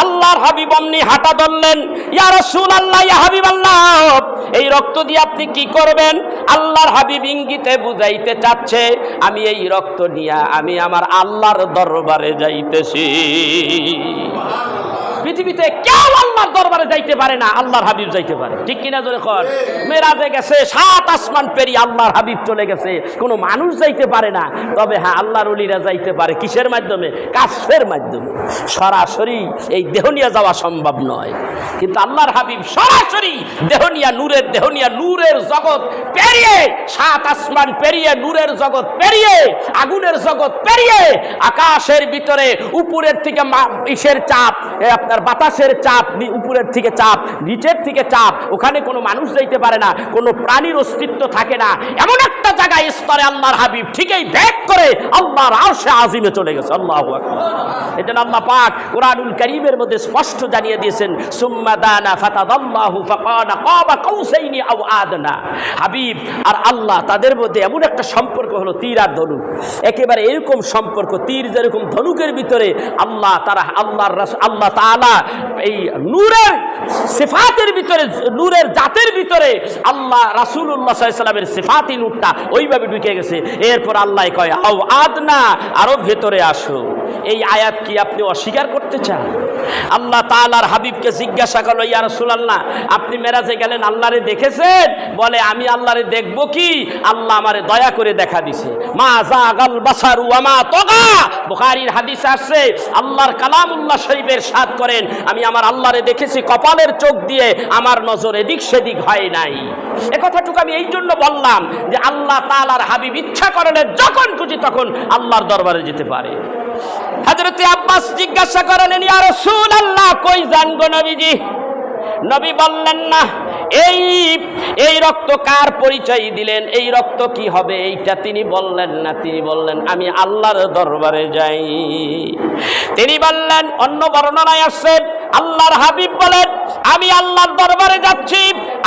Speaker 1: আল্লাহর হাবিব অমনি হাঁটা ধরলেন, ইয়া রাসূলুল্লাহ, ইয়া হাবিবাল্লাহ, এই রক্ত দিয়ে আপনি কি করবেন? আল্লাহর হাবিব ইঙ্গিতে বুঝাইতে চাচ্ছে, আমি এই রক্ত নিয়ে আমি আমার আল্লাহর দরবারে যাইতেছি। পৃথিবীতে কেউ আল্লাহর দরবারে যাইতে পারে না, আল্লাহর হাবিব যাইতে পারে, ঠিক কিনা জোরে কর? মেরাজে গেছে, 7 আসমান পেরিয়ে আল্লাহর হাবিব চলে গেছে, কোনো মানুষ যাইতে পারে না। তবে হ্যাঁ, আল্লাহর ওলিরা যাইতে পারে। কিসের মাধ্যমে? কাশফের মাধ্যমে। সরাসরি এই দেহনিয়া যাওয়া সম্ভব নয়, কিন্তু আল্লাহর হাবিব সরাসরি দেহনিয়া নূরের জগৎ পেরিয়ে, 7 আসমান পেরিয়ে, নূরের জগৎ পেরিয়ে, আগুনের জগৎ পেরিয়ে, আকাশের ভিতরে উপরের থেকে ইসের চাপ, আপনার বাতাসের চাপ, উপরের থেকে চাপ, নিচের থেকে চাপ, ওখানে কোনো মানুষ যাইতে পারে না, কোনো প্রাণীর অস্তিত্ব থাকে না, এমন একটা জায়গায় স্তরে আল্লাহর হাবিব ঠিকই ব্যাক করে আল্লাহর আরশে আজিমে চলে গেছে। আল্লাহু আকবার। এটা আল্লাহ পাক কুরআনুল কারীমের মধ্যে স্পষ্ট জানিয়ে দিয়েছেন, সুম্মা দানা ফাতাদাল্লাহু ফাকানা কাবা কাউসাইনি আও আদনা। হাবিব আর আল্লাহ তাদের মধ্যে এমন একটা সম্পর্ক হলো তীর আর ধনুক, একেবারে এরকম সম্পর্ক। তীর যেরকম ধনুকের ভিতরে আল্লাহ, তারা আল্লাহ তাআলা এই নূরের সিফাতের ভিতরে, নূরের জাতের ভিতরে আল্লাহ রাসূলুল্লাহ সাল্লাল্লাহু আলাইহি সাল্লামের সিফাতি নূরটা ওইভাবে ঢুকে গেছে। এরপর আল্লাহ কয়, আও আদনা, আরো ভেতরে আসো। এই আয়াত কি আপনি অস্বীকার করতে চান? আল্লাহ তাআলার হাবিবকে জিজ্ঞাসা করলো, ইয়া রাসূলুল্লাহ, আপনি মেরাজে গেলেন, আল্লাহরে দেখেছেন? বলে, আমি আল্লাহরে দেখবো কি? আল্লাহ আমারে দয়া করে দেখা দিছে। মা যাগাল বাসারু ওয়া মা তাগা। বুখারীর হাদিস আছে, আল্লাহর কালামুল্লাহ শরীফের সাথ করেন, আমি আমার আল্লাহরে দেখেছি কপালের চোখ দিয়ে, আমার নজর এদিক সেদিক হয় নাই। এ কথাটুকু আমি এই জন্য বললাম যে আল্লাহ তাআলার হাবিব ইচ্ছা করলে যখন খুশি তখন আল্লাহর দরবারে যেতে পারে। হযরত আব্বাস জিজ্ঞাসা করলেন, ইয়া রাসূলুল্লাহ, কই যান গো নবীজি? নবী বললেন না। এই রক্ত কার পরিচয় দিলেন? এই রক্ত কি হবে এইটা তিনি বললেন না। তিনি বললেন, আমি আল্লাহর দরবারে যাই। তিনি বললেন, অন্য বর্ণনায় আসছে আল্লাহর হাবিব বলেন, আমি আল্লাহর দরবারে যাচ্ছি,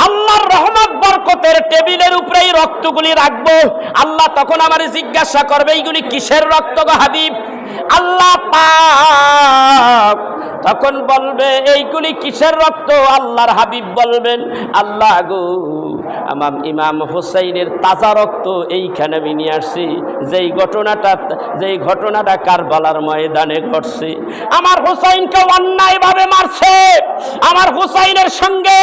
Speaker 1: আল্লাহর রহমত বরকতের টেবিলের উপরে এই রক্তগুলি রাখবো। আল্লাহ তখন আমারে জিজ্ঞাসা করবে, এইগুলি কিসের রক্ত গো হাবিব? আল্লাহ পাক তখন বলবে, এইগুলি কিসের রক্ত? আল্লাহর হাবিব বলবেন, আল্লাহ গো, আমার ইমাম হোসাইনের তাজা রক্ত এইখানে আমি নিয়ে আসছি। যেই ঘটনাটা কারবালার ময়দানে ঘটছে, আমার হোসাইনকে অন্যায়ভাবে মারছে, আমার হোসাইনের সঙ্গে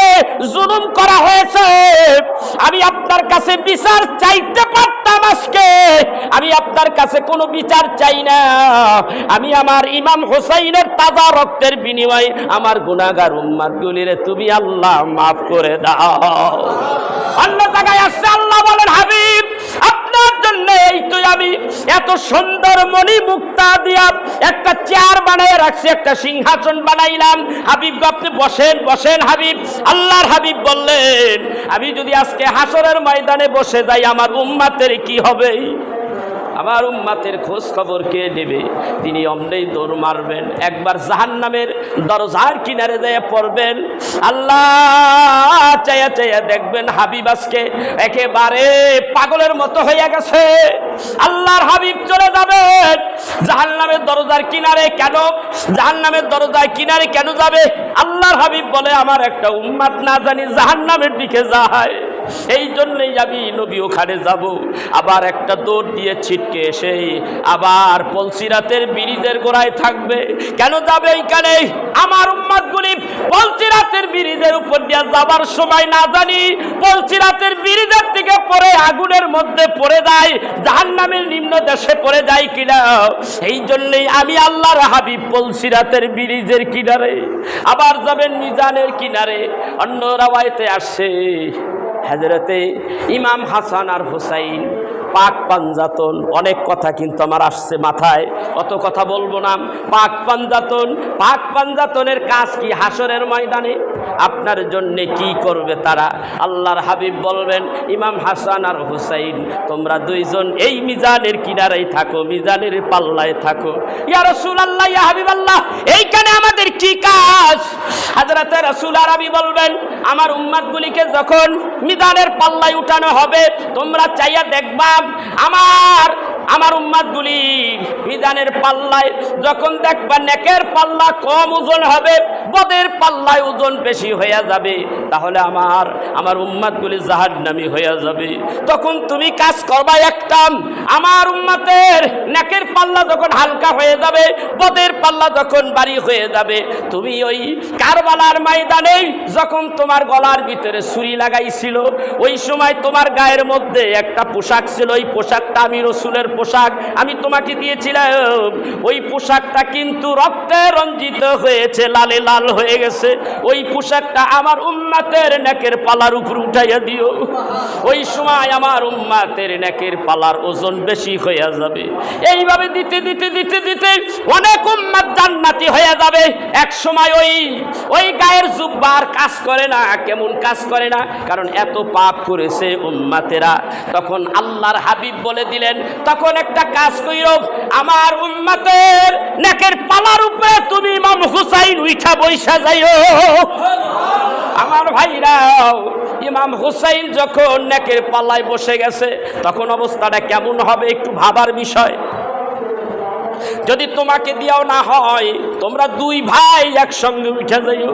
Speaker 1: জুলুম করা হয়েছে। আমি আপনার কাছে বিচার চাইতে পারতাম, আজকে আমি আপনার কাছে কোনো বিচার চাই না। আমি আমার ইমাম হোসাইনের তাজা রক্তের বিনিময়ে আমার গুনাহগার উম্মতগুলিরে তুমি আল্লাহ মাফ করে দাও। অন্য জায়গায় আসছে, আল্লাহ বলেন, হাবিব, আপনার জন্য এই তো আমি এত সুন্দর মণি মুক্তা দিয়া একটা চেয়ার বানায় রাখছি, একটা সিংহাসন বানাইলাম। হাবিব, আপনি বসেন বসেন। হাবিব, আল্লাহর হাবিব বললেন, আমি যদি আজকে হাসরের ময়দানে বসে যাই, আমার উম্মতের কি হবে? আমার উম্মতের খোঁজ খবর কে নেবে? তিনি অমনেই দৌড় মারবেন, একবার জাহান্নামের দরজার কিনারে যেয়ে পড়বেন। আল্লাহ চাইয়া চাইয়া দেখবেন হাবিব আজকে একেবারে পাগলের মতো হয়ে গেছে। আল্লাহর হাবিব চলে যাবেন জাহান্নামের দরজার কিনারে। কেন জাহান্নামের দরজার কিনারে কেন যাবে? আল্লাহর হাবিব বলে, আমার একটা উম্মত না জানি জাহান্নামের দিকে যায়, এই জন্যই আমি নবী ওখানে যাব। আবার একটা দৌড় দিয়ে ছিটকে এসে আবার পলসিরাতের ব্রিজের গোড়ায় থাকবে। কেন যাবে এইখানে? আমার উম্মতগুলি পলসিরাতের ব্রিজের উপর দিয়ে যাবার সময় না জানি পলসিরাতের ব্রিজের থেকে পড়ে আগুনের মধ্যে পড়ে যায়, জাহান্নামের নিম্ন দেশে পড়ে যায় কিনা। এই জন্যই আমি আল্লাহর হাবিব পলসিরাতের ব্রিজের কিনারে, আবার যাবেন মিজানের কিনারে। অন্য রাওয়ায়াতে আসছে হযরতে ইমাম হাসান আর হুসাইন পাক পাঞ্জাতন, অনেক কথা কিন্তু আমার আসছে মাথায়, অত কথা বলবো না। পাক পাঞ্জাতনের কাজ কি? হাসরের ময়দানে আপনার জন্য কি করবে তারা? আল্লাহর হাবিব বলবেন, ইমাম হাসান আর হুসাইন তোমরা দুইজন এই মিজানের কিনারায় থাকো, মিজানের পাল্লায় থাকো। ইয়া রাসূলুল্লাহ, ইয়া হাবিবাল্লাহ, এইখানে আমাদের কি কাজ? হযরতে রাসূল আরবি বলবেন, আমার উম্মতগুলিকে যখন মিজানের পাল্লায় উঠানো হবে, তোমরা চাইয়া দেখবা আমার উম্মতগুলি মিজানের পাল্লায় যখন দেখবা নেকের পাল্লা কম ওজন হবে, বদের পাল্লায় ওজন বেশি হয়ে যাবে, তাহলে আমার উম্মতগুলি জাহান্নামী হয়ে যাবে। তখন তুমি কাজ করবা একটা, আমার উম্মতের নেকের পাল্লা যখন হালকা হয়ে যাবে, বদের পাল্লা যখন ভারী হয়ে যাবে, তুমি ওই কারবালার ময়দানে যখন তোমার গলার ভিতরে ছুরি লাগাইছিল, ওই সময় তোমার গায়ের মধ্যে একটা পোশাক ছিল, ওই পোশাকটা আমি রসুলের পোশাক, আমি তোমাকে দিয়েছিলাম, ওই পোশাকটা কিন্তু রক্তে রঞ্জিত হয়েছে, লালে লাল হয়ে গেছে। ওই পোশাকটা আমার উম্মতের নেকের পালার উপর উঠাইয়া দিও, ওই সময় আমার উম্মতের নেকের পালার ওজন বেশি হয়ে যাবে। এইভাবে দিতে দিতে দিতে দিতে অনেক উম্মত জান্নাতি হয়ে যাবে। এক সময় ওই গায়ের জুব্বার কাজ করে না। কেমন কাজ করে না? কারণ এত পাপ করেছে উম্মতেরা। তখন আল্লাহর হাবিব বলে দিলেন, তখন একটা কাজ কইরো, আমার উম্মতের নেকের পালার উপরে তুমি ইমাম হুসাইন উঠা বইসা যাইও। আমার ভাইরা, ইমাম হুসাইন যখন নেকের পাল্লায় বসে গেছে, তখন অবস্থাটা কেমন হবে একটু ভাবার বিষয়। যদি তোমাকে দিয়াও না হয়, তোমরা দুই ভাই একসঙ্গে উঠে যাইও,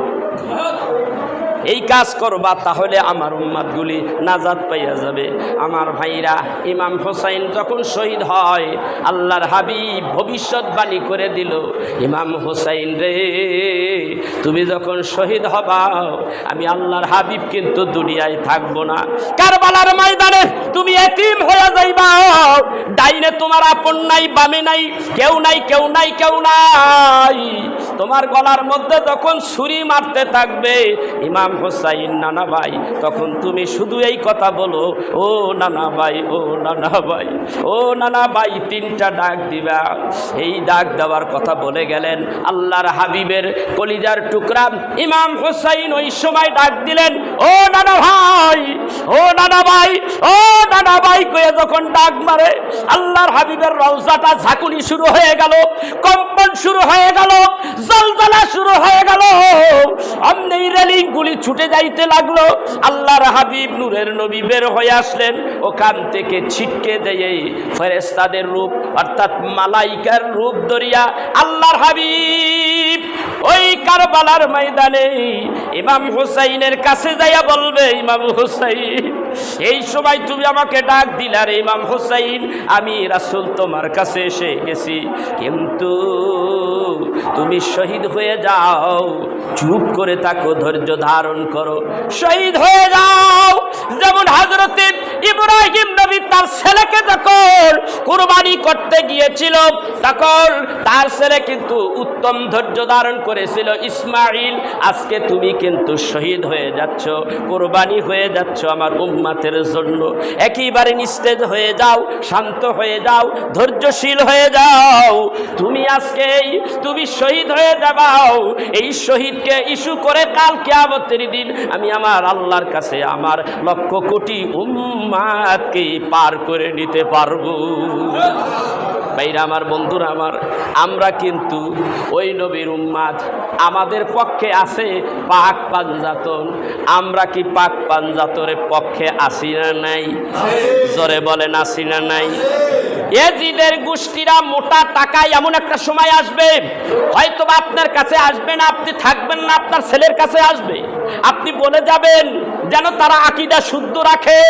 Speaker 1: এই কাজ করবা, তাহলে আমার উম্মতগুলি নাজাত পাইয়া যাবে। আমার ভাইরা, ইমাম হুসাইন যখন শহীদ হয়, আল্লাহর হাবিব ভবিষ্যৎবাণী করে দিল, ইমাম হুসাইন রে, তুমি যখন শহীদ হবা, আমি আল্লাহর হাবিব কিন্তু দুনিয়ায় থাকবো না। কারবালার ময়দানে তুমি এতিম হয়ে যাইবা, ডাইনে তোমার আপন নাই, বামে নাই, কেউ নাই, কেউ নাই, কেউ নাই। তোমার গলার মধ্যে যখন ছুরি মারতে থাকবে ইমাম হুসাইন, নানা ভাই, তখন তুমি শুধু এই কথা বলো, ও নানা ভাই, ও নানা ভাই, ও নানা ভাই, তিনটা ডাক দিবা। এই ডাক দেওয়ার কথা বলে গেলেন আল্লাহর হাবিবের কলিজার টুকরা ইমাম হুসাইন। ওই সময় ডাক দিলেন, ও নানা ভাই, ও নানা ভাই, ও নানা ভাই কয়ে যখন ডাক মারে, আল্লাহর হাবিবের রওজাটা ঝাঁকুনি শুরু হয়ে গেল, কম্পন শুরু হয়ে গেল, জলজলা শুরু হয়ে গেল, অমনি রেলিং গুলি ছুটে যাইতে লাগলো। আল্লাহর হাবিব নূরের নবী বের হয়ে আসলেন, ওখান থেকে ছিটকে দিয়ে ফেরেশতাদের রূপ অর্থাৎ মালাইকার রূপ ধরিয়া আল্লাহর হাবিব ওই কারবালার ময়দানে ইমাম হুসাইনের কাছে যাইয়া বলবে, ইমাম হুসাইন, এই সময় তুমি আমাকে ডাক দিলা রে ইমাম হুসাইন, আমি রাসূল তোমার কাছে এসে গেছি, কিন্তু তুমি শহীদ হয়ে যাও, চুপ করে থাকো, ধৈর্য ধারণ করো, শহীদ হয়ে যাও। যেমন হযরতে ইব্রাহিম নবী তার ছেলেকে যখন কুরবানি করতে গিয়েছিল, তখন তার ছেলে কিন্তু উত্তম ধৈর্য ধারণ করেছিল, ইসমাইল। আজকে তুমি কিন্তু শহীদ হয়ে যাচ্ছ, কুরবানি হয়ে যাচ্ছ আমার উম্মতের জন্য। একেবারে নিস্তেজ হয়ে যাও, শান্ত হয়ে যাও, ধৈর্যশীল হয়ে যাও। তুমি আজকে তুমি শহীদ হয়ে যাবাও, এই শহীদকে ইস্যু করে কাল কিয়ামতের দিন আমি আমার আল্লাহর কাছে আমার লক্ষ কোটি উম্মতকে পার করে নিতে পারবো। ভাইরা আমার, বন্ধুরা আমার, আমরা কিন্তু ওই নবীর উম্মত, আমাদের পক্ষে আছে পাক পাঞ্জাতন। আমরা কি পাক পাঞ্জাতনের পক্ষে আসি না নাই? জোরে বলেন, আসি না নাই? এজিদের গোষ্ঠীরা মোটা টাকায় এমন একটা সময় আসবে, হয়তো আপনার কাছে আসবে না, আপনি থাকবেন না, আপনার ছেলের কাছে আসবে, আপনি বলে যাবেন যেন তারা আকীদা শুদ্ধ রাখে,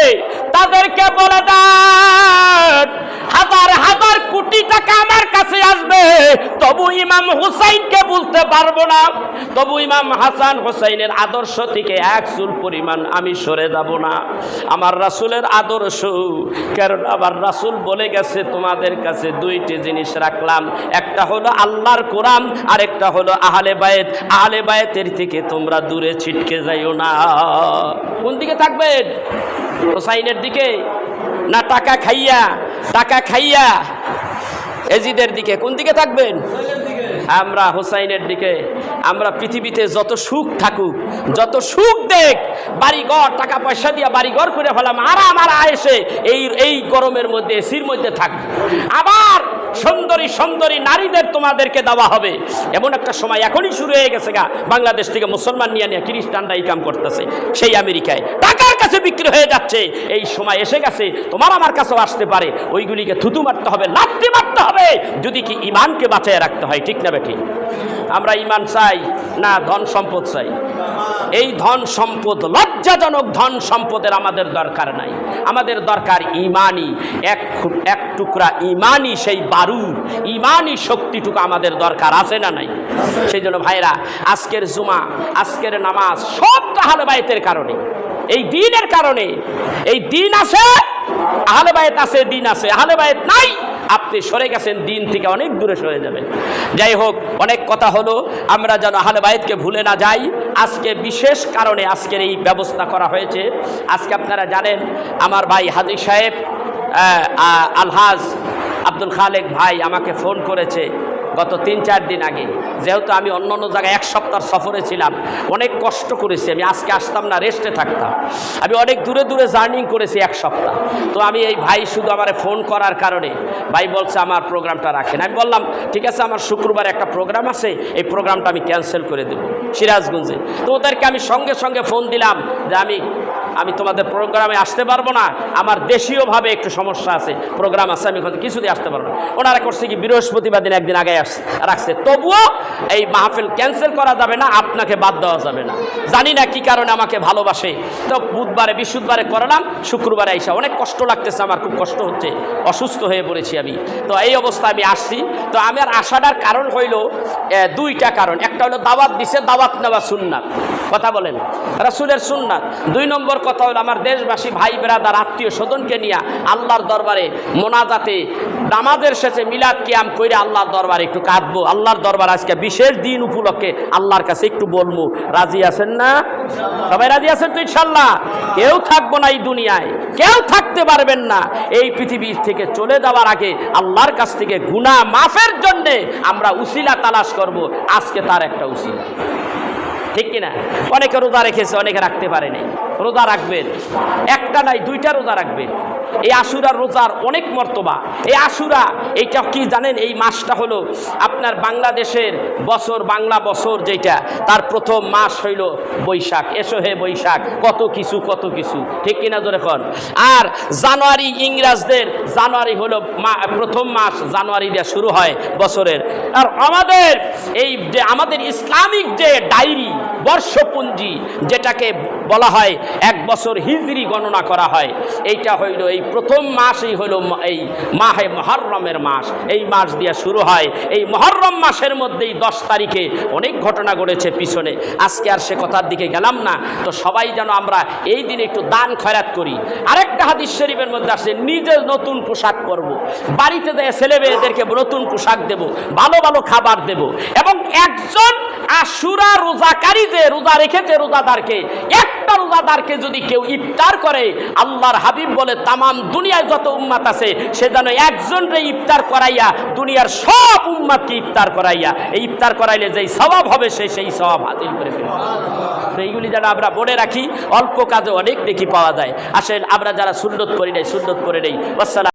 Speaker 1: তাদেরকে বলে দেন হাজার হাজার কোটি টাকা আমার কাছে কাছে আসবে, তবু ইমাম হুসাইনকে বলতে পারবো না, তবু ইমাম হাসান হুসাইনের আদর্শ থেকে এক চুল পরিমাণ আমি সরে যাব না। আমার রাসূলের আদর্শ, কারণ আমার রাসূল বলে গেছে তোমাদের কাছে দুইটি জিনিস রাখলাম, একটা হলো আল্লাহর কোরআন, আর একটা হলো আহলে বায়েত। আহলে বায়েতের থেকে তোমরা দূরে ছিটকে যাইও না। কোন দিকে থাকবেন? হুসাইনের দিকে না টাকা খাইয়া এজিদের দিকে? কোন দিকে থাকবেন? আমরা হুসাইনের দিকে। আমরা পৃথিবীতে যত সুখ থাকুক, যত সুখ দেখ, বাড়িঘর টাকা পয়সা দিয়া বাড়িঘর করে ফেলাম, আরাম আর আয়েসে এই গরমের মধ্যে এসির মধ্যে থাকবে। আবার সুন্দরী নারীদের তোমাদেরকে দেওয়া হবে। এমন একটা সময় এখনই শুরু হয়ে গেছে গা, বাংলাদেশ থেকে মুসলমান নিয়ে খ্রিস্টানরা এই কাম করতেছে, সেই আমেরিকায় টাকার কাছে বিক্রি হয়ে যাচ্ছে। এই সময় এসে গেছে, তোমার আমার কাছেও আসতে পারে। ওইগুলিকে থুতু মারতে হবে, লাথি মারতে হবে, যদি কি ইমানকে বাঁচিয়ে রাখতে হয়। ঠিক না বেঠিক? আমরা ইমান চাই না ধন সম্পদ চাই? এই ধন সম্পদ, লজ্জাজনক ধন সম্পদের আমাদের দরকার নাই। আমাদের দরকার ইমানই, এক টুকরা ইমানই, সেই বারুদ ইমানই শক্তিটুকু আমাদের দরকার আছে না নাই? সেই জন্য ভাইরা, আজকের জুমা, আজকের নামাজ সব আহলে বায়েতের কারণে, এই দিনের কারণে। এই দিন আছে, আহলে বায়েত আছে, দিন আছে। আহলে বায়েত নাই, আপনি সরে গেছেন, দিন থেকে অনেক দূরে সরে যাবেন। যাই হোক, অনেক কথা হলো, আমরা যেন আহলে বায়েতকে ভুলে না যাই। আজকে বিশেষ কারণে আজকের এই ব্যবস্থা করা হয়েছে। আজকে আপনারা জানেন, আমার ভাই হাজী সাহেব আলহাজ আব্দুল খালেক ভাই আমাকে ফোন করেছে গত 3-4 দিন আগে। যেহেতু আমি অন্য জায়গায় 1 সপ্তাহ সফরে ছিলাম, অনেক কষ্ট করেছি, আমি আজকে আসতাম না, রেস্টে থাকতাম। আমি অনেক দূরে জার্নিং করেছি 1 সপ্তাহ। তো আমি এই ভাই শুধু আমার ফোন করার কারণে ভাই বলছে আমার প্রোগ্রামটা রাখেন। আমি বললাম ঠিক আছে, আমার শুক্রবার একটা প্রোগ্রাম আছে, এই প্রোগ্রামটা আমি ক্যান্সেল করে দেব সিরাজগঞ্জে। তো ওদেরকে আমি সঙ্গে সঙ্গে ফোন দিলাম যে আমি তোমাদের প্রোগ্রামে আসতে পারবো না, আমার দেশীয়ভাবে একটু সমস্যা আছে, প্রোগ্রাম আছে, আমি কিছুদিন আসতে পারবো না। ওনারা করছে কি, বৃহস্পতিবার দিন একদিন আগে রাখছে, তবুও এই মাহফিল ক্যান্সেল করা যাবে না, আপনাকে বাদ দেওয়া যাবে না। জানি না কি কারণে আমাকে ভালোবাসে। তো বুধবারে বৃহস্পতিবারে করলাম, শুক্রবারে আইসা অনেক কষ্ট লাগতেছে, আমার খুব কষ্ট হচ্ছে, অসুস্থ হয়ে পড়েছি আমি। তো এই অবস্থায় আমি আসছি। তো আমার আসাটার কারণ হইল 2টা কারণ। একটা হলো দাওয়াত দিছে, দাওয়াত নেওয়া সুন্নাত, কথা বলেন, রাসূলের সুন্নাত। 2 নম্বর কথা হলো আমার দেশবাসী ভাই বেরাদার আত্মীয় স্বজনকে নিয়ে আল্লাহর দরবারে মোনাজাতে, নামাজের শেষে মিলাদ কিয়াম কইরা আল্লাহর দরবারে একটু কাঁদবো। আল্লাহর দরবার আজকে বিশেষ দিন উপলক্ষে আল্লাহর কাছে একটু বলবো। রাজি আছেন না? সবাই রাজি আছেন তো ইনশাআল্লাহ? কেউ থাকবো না এই দুনিয়ায়, কেউ থাকতে পারবেন না। এই পৃথিবী থেকে চলে যাওয়ার আগে আল্লাহর কাছ থেকে গুনাহ মাফের জন্য আমরা উসিলা তালাশ করব। আজকে তার একটা উসিলা, ঠিক কিনা? অনেকে রোজা রেখেছে, অনেকে রাখতে পারেনি। রোজা রাখবেন, একটা নাই 2টা রোজা রাখবেন। এই আশুরার রোজার অনেক মর্তবা। এই আশুরা, এইটা কি জানেন? এই মাসটা হলো আপনার বাংলাদেশের বছর, বাংলা বছর যেটা, তার প্রথম মাস হইল বৈশাখ। এসো হে বৈশাখ, কত কিছু, ঠিক কিনা জোরে কোন? আর জানুয়ারি, ইংরেজদের জানুয়ারি হলো প্রথম মাস, জানুয়ারি দিয়ে শুরু হয় বছরের। আর আমাদের এই যে আমাদের ইসলামিক যে ডায়েরি, বর্ষপঞ্জি যেটাকে বলা হয়, 1 বছর হিজরি গণনা করা হয়, এইটা হইল এই প্রথম মাসই হলো এই মাহে মুহররমের মাস। এই মাস দিয়ে শুরু হয়। এই মুহররম মাসের মধ্যেই 10 তারিখে অনেক ঘটনা ঘটেছে পিছনে, আজকে আর সে কথার দিকে গেলাম না। তো সবাই যেন আমরা এই দিনে একটু দান খয়রাত করি। আরেকটা হাদিস শরীফের মধ্যে আছে, নিজে নতুন পোশাক পরব, বাড়িতে দেয় ছেলে মেয়েদেরকে নতুন পোশাক দেব, ভালো ভালো খাবার দেব। এবং একজন আশুরা রোজাকারী, যে রোজা রেখেছে রোজাদারকে, একটা রোজাদারকে যদি কেউ ইফতার করে, আল্লাহর হাবিব বলে তামাম দুনিয়ায় যত উম্মাত আছে সে যেন একজনরে ইফতার করাইয়া দুনিয়ার সব উম্মাতকে ইফতার করাইয়া, এই ইফতার করাইলে যেই সওয়াব হবে সেই সওয়াব হাসিল করে ফেলবে। এইগুলি যেন আমরা মনে রাখি, অল্প কাজে অনেক নেকি পাওয়া যায়। আসেন আমরা যারা সুন্নত করি নাই, সুন্নত করে নেই। আসসালাম।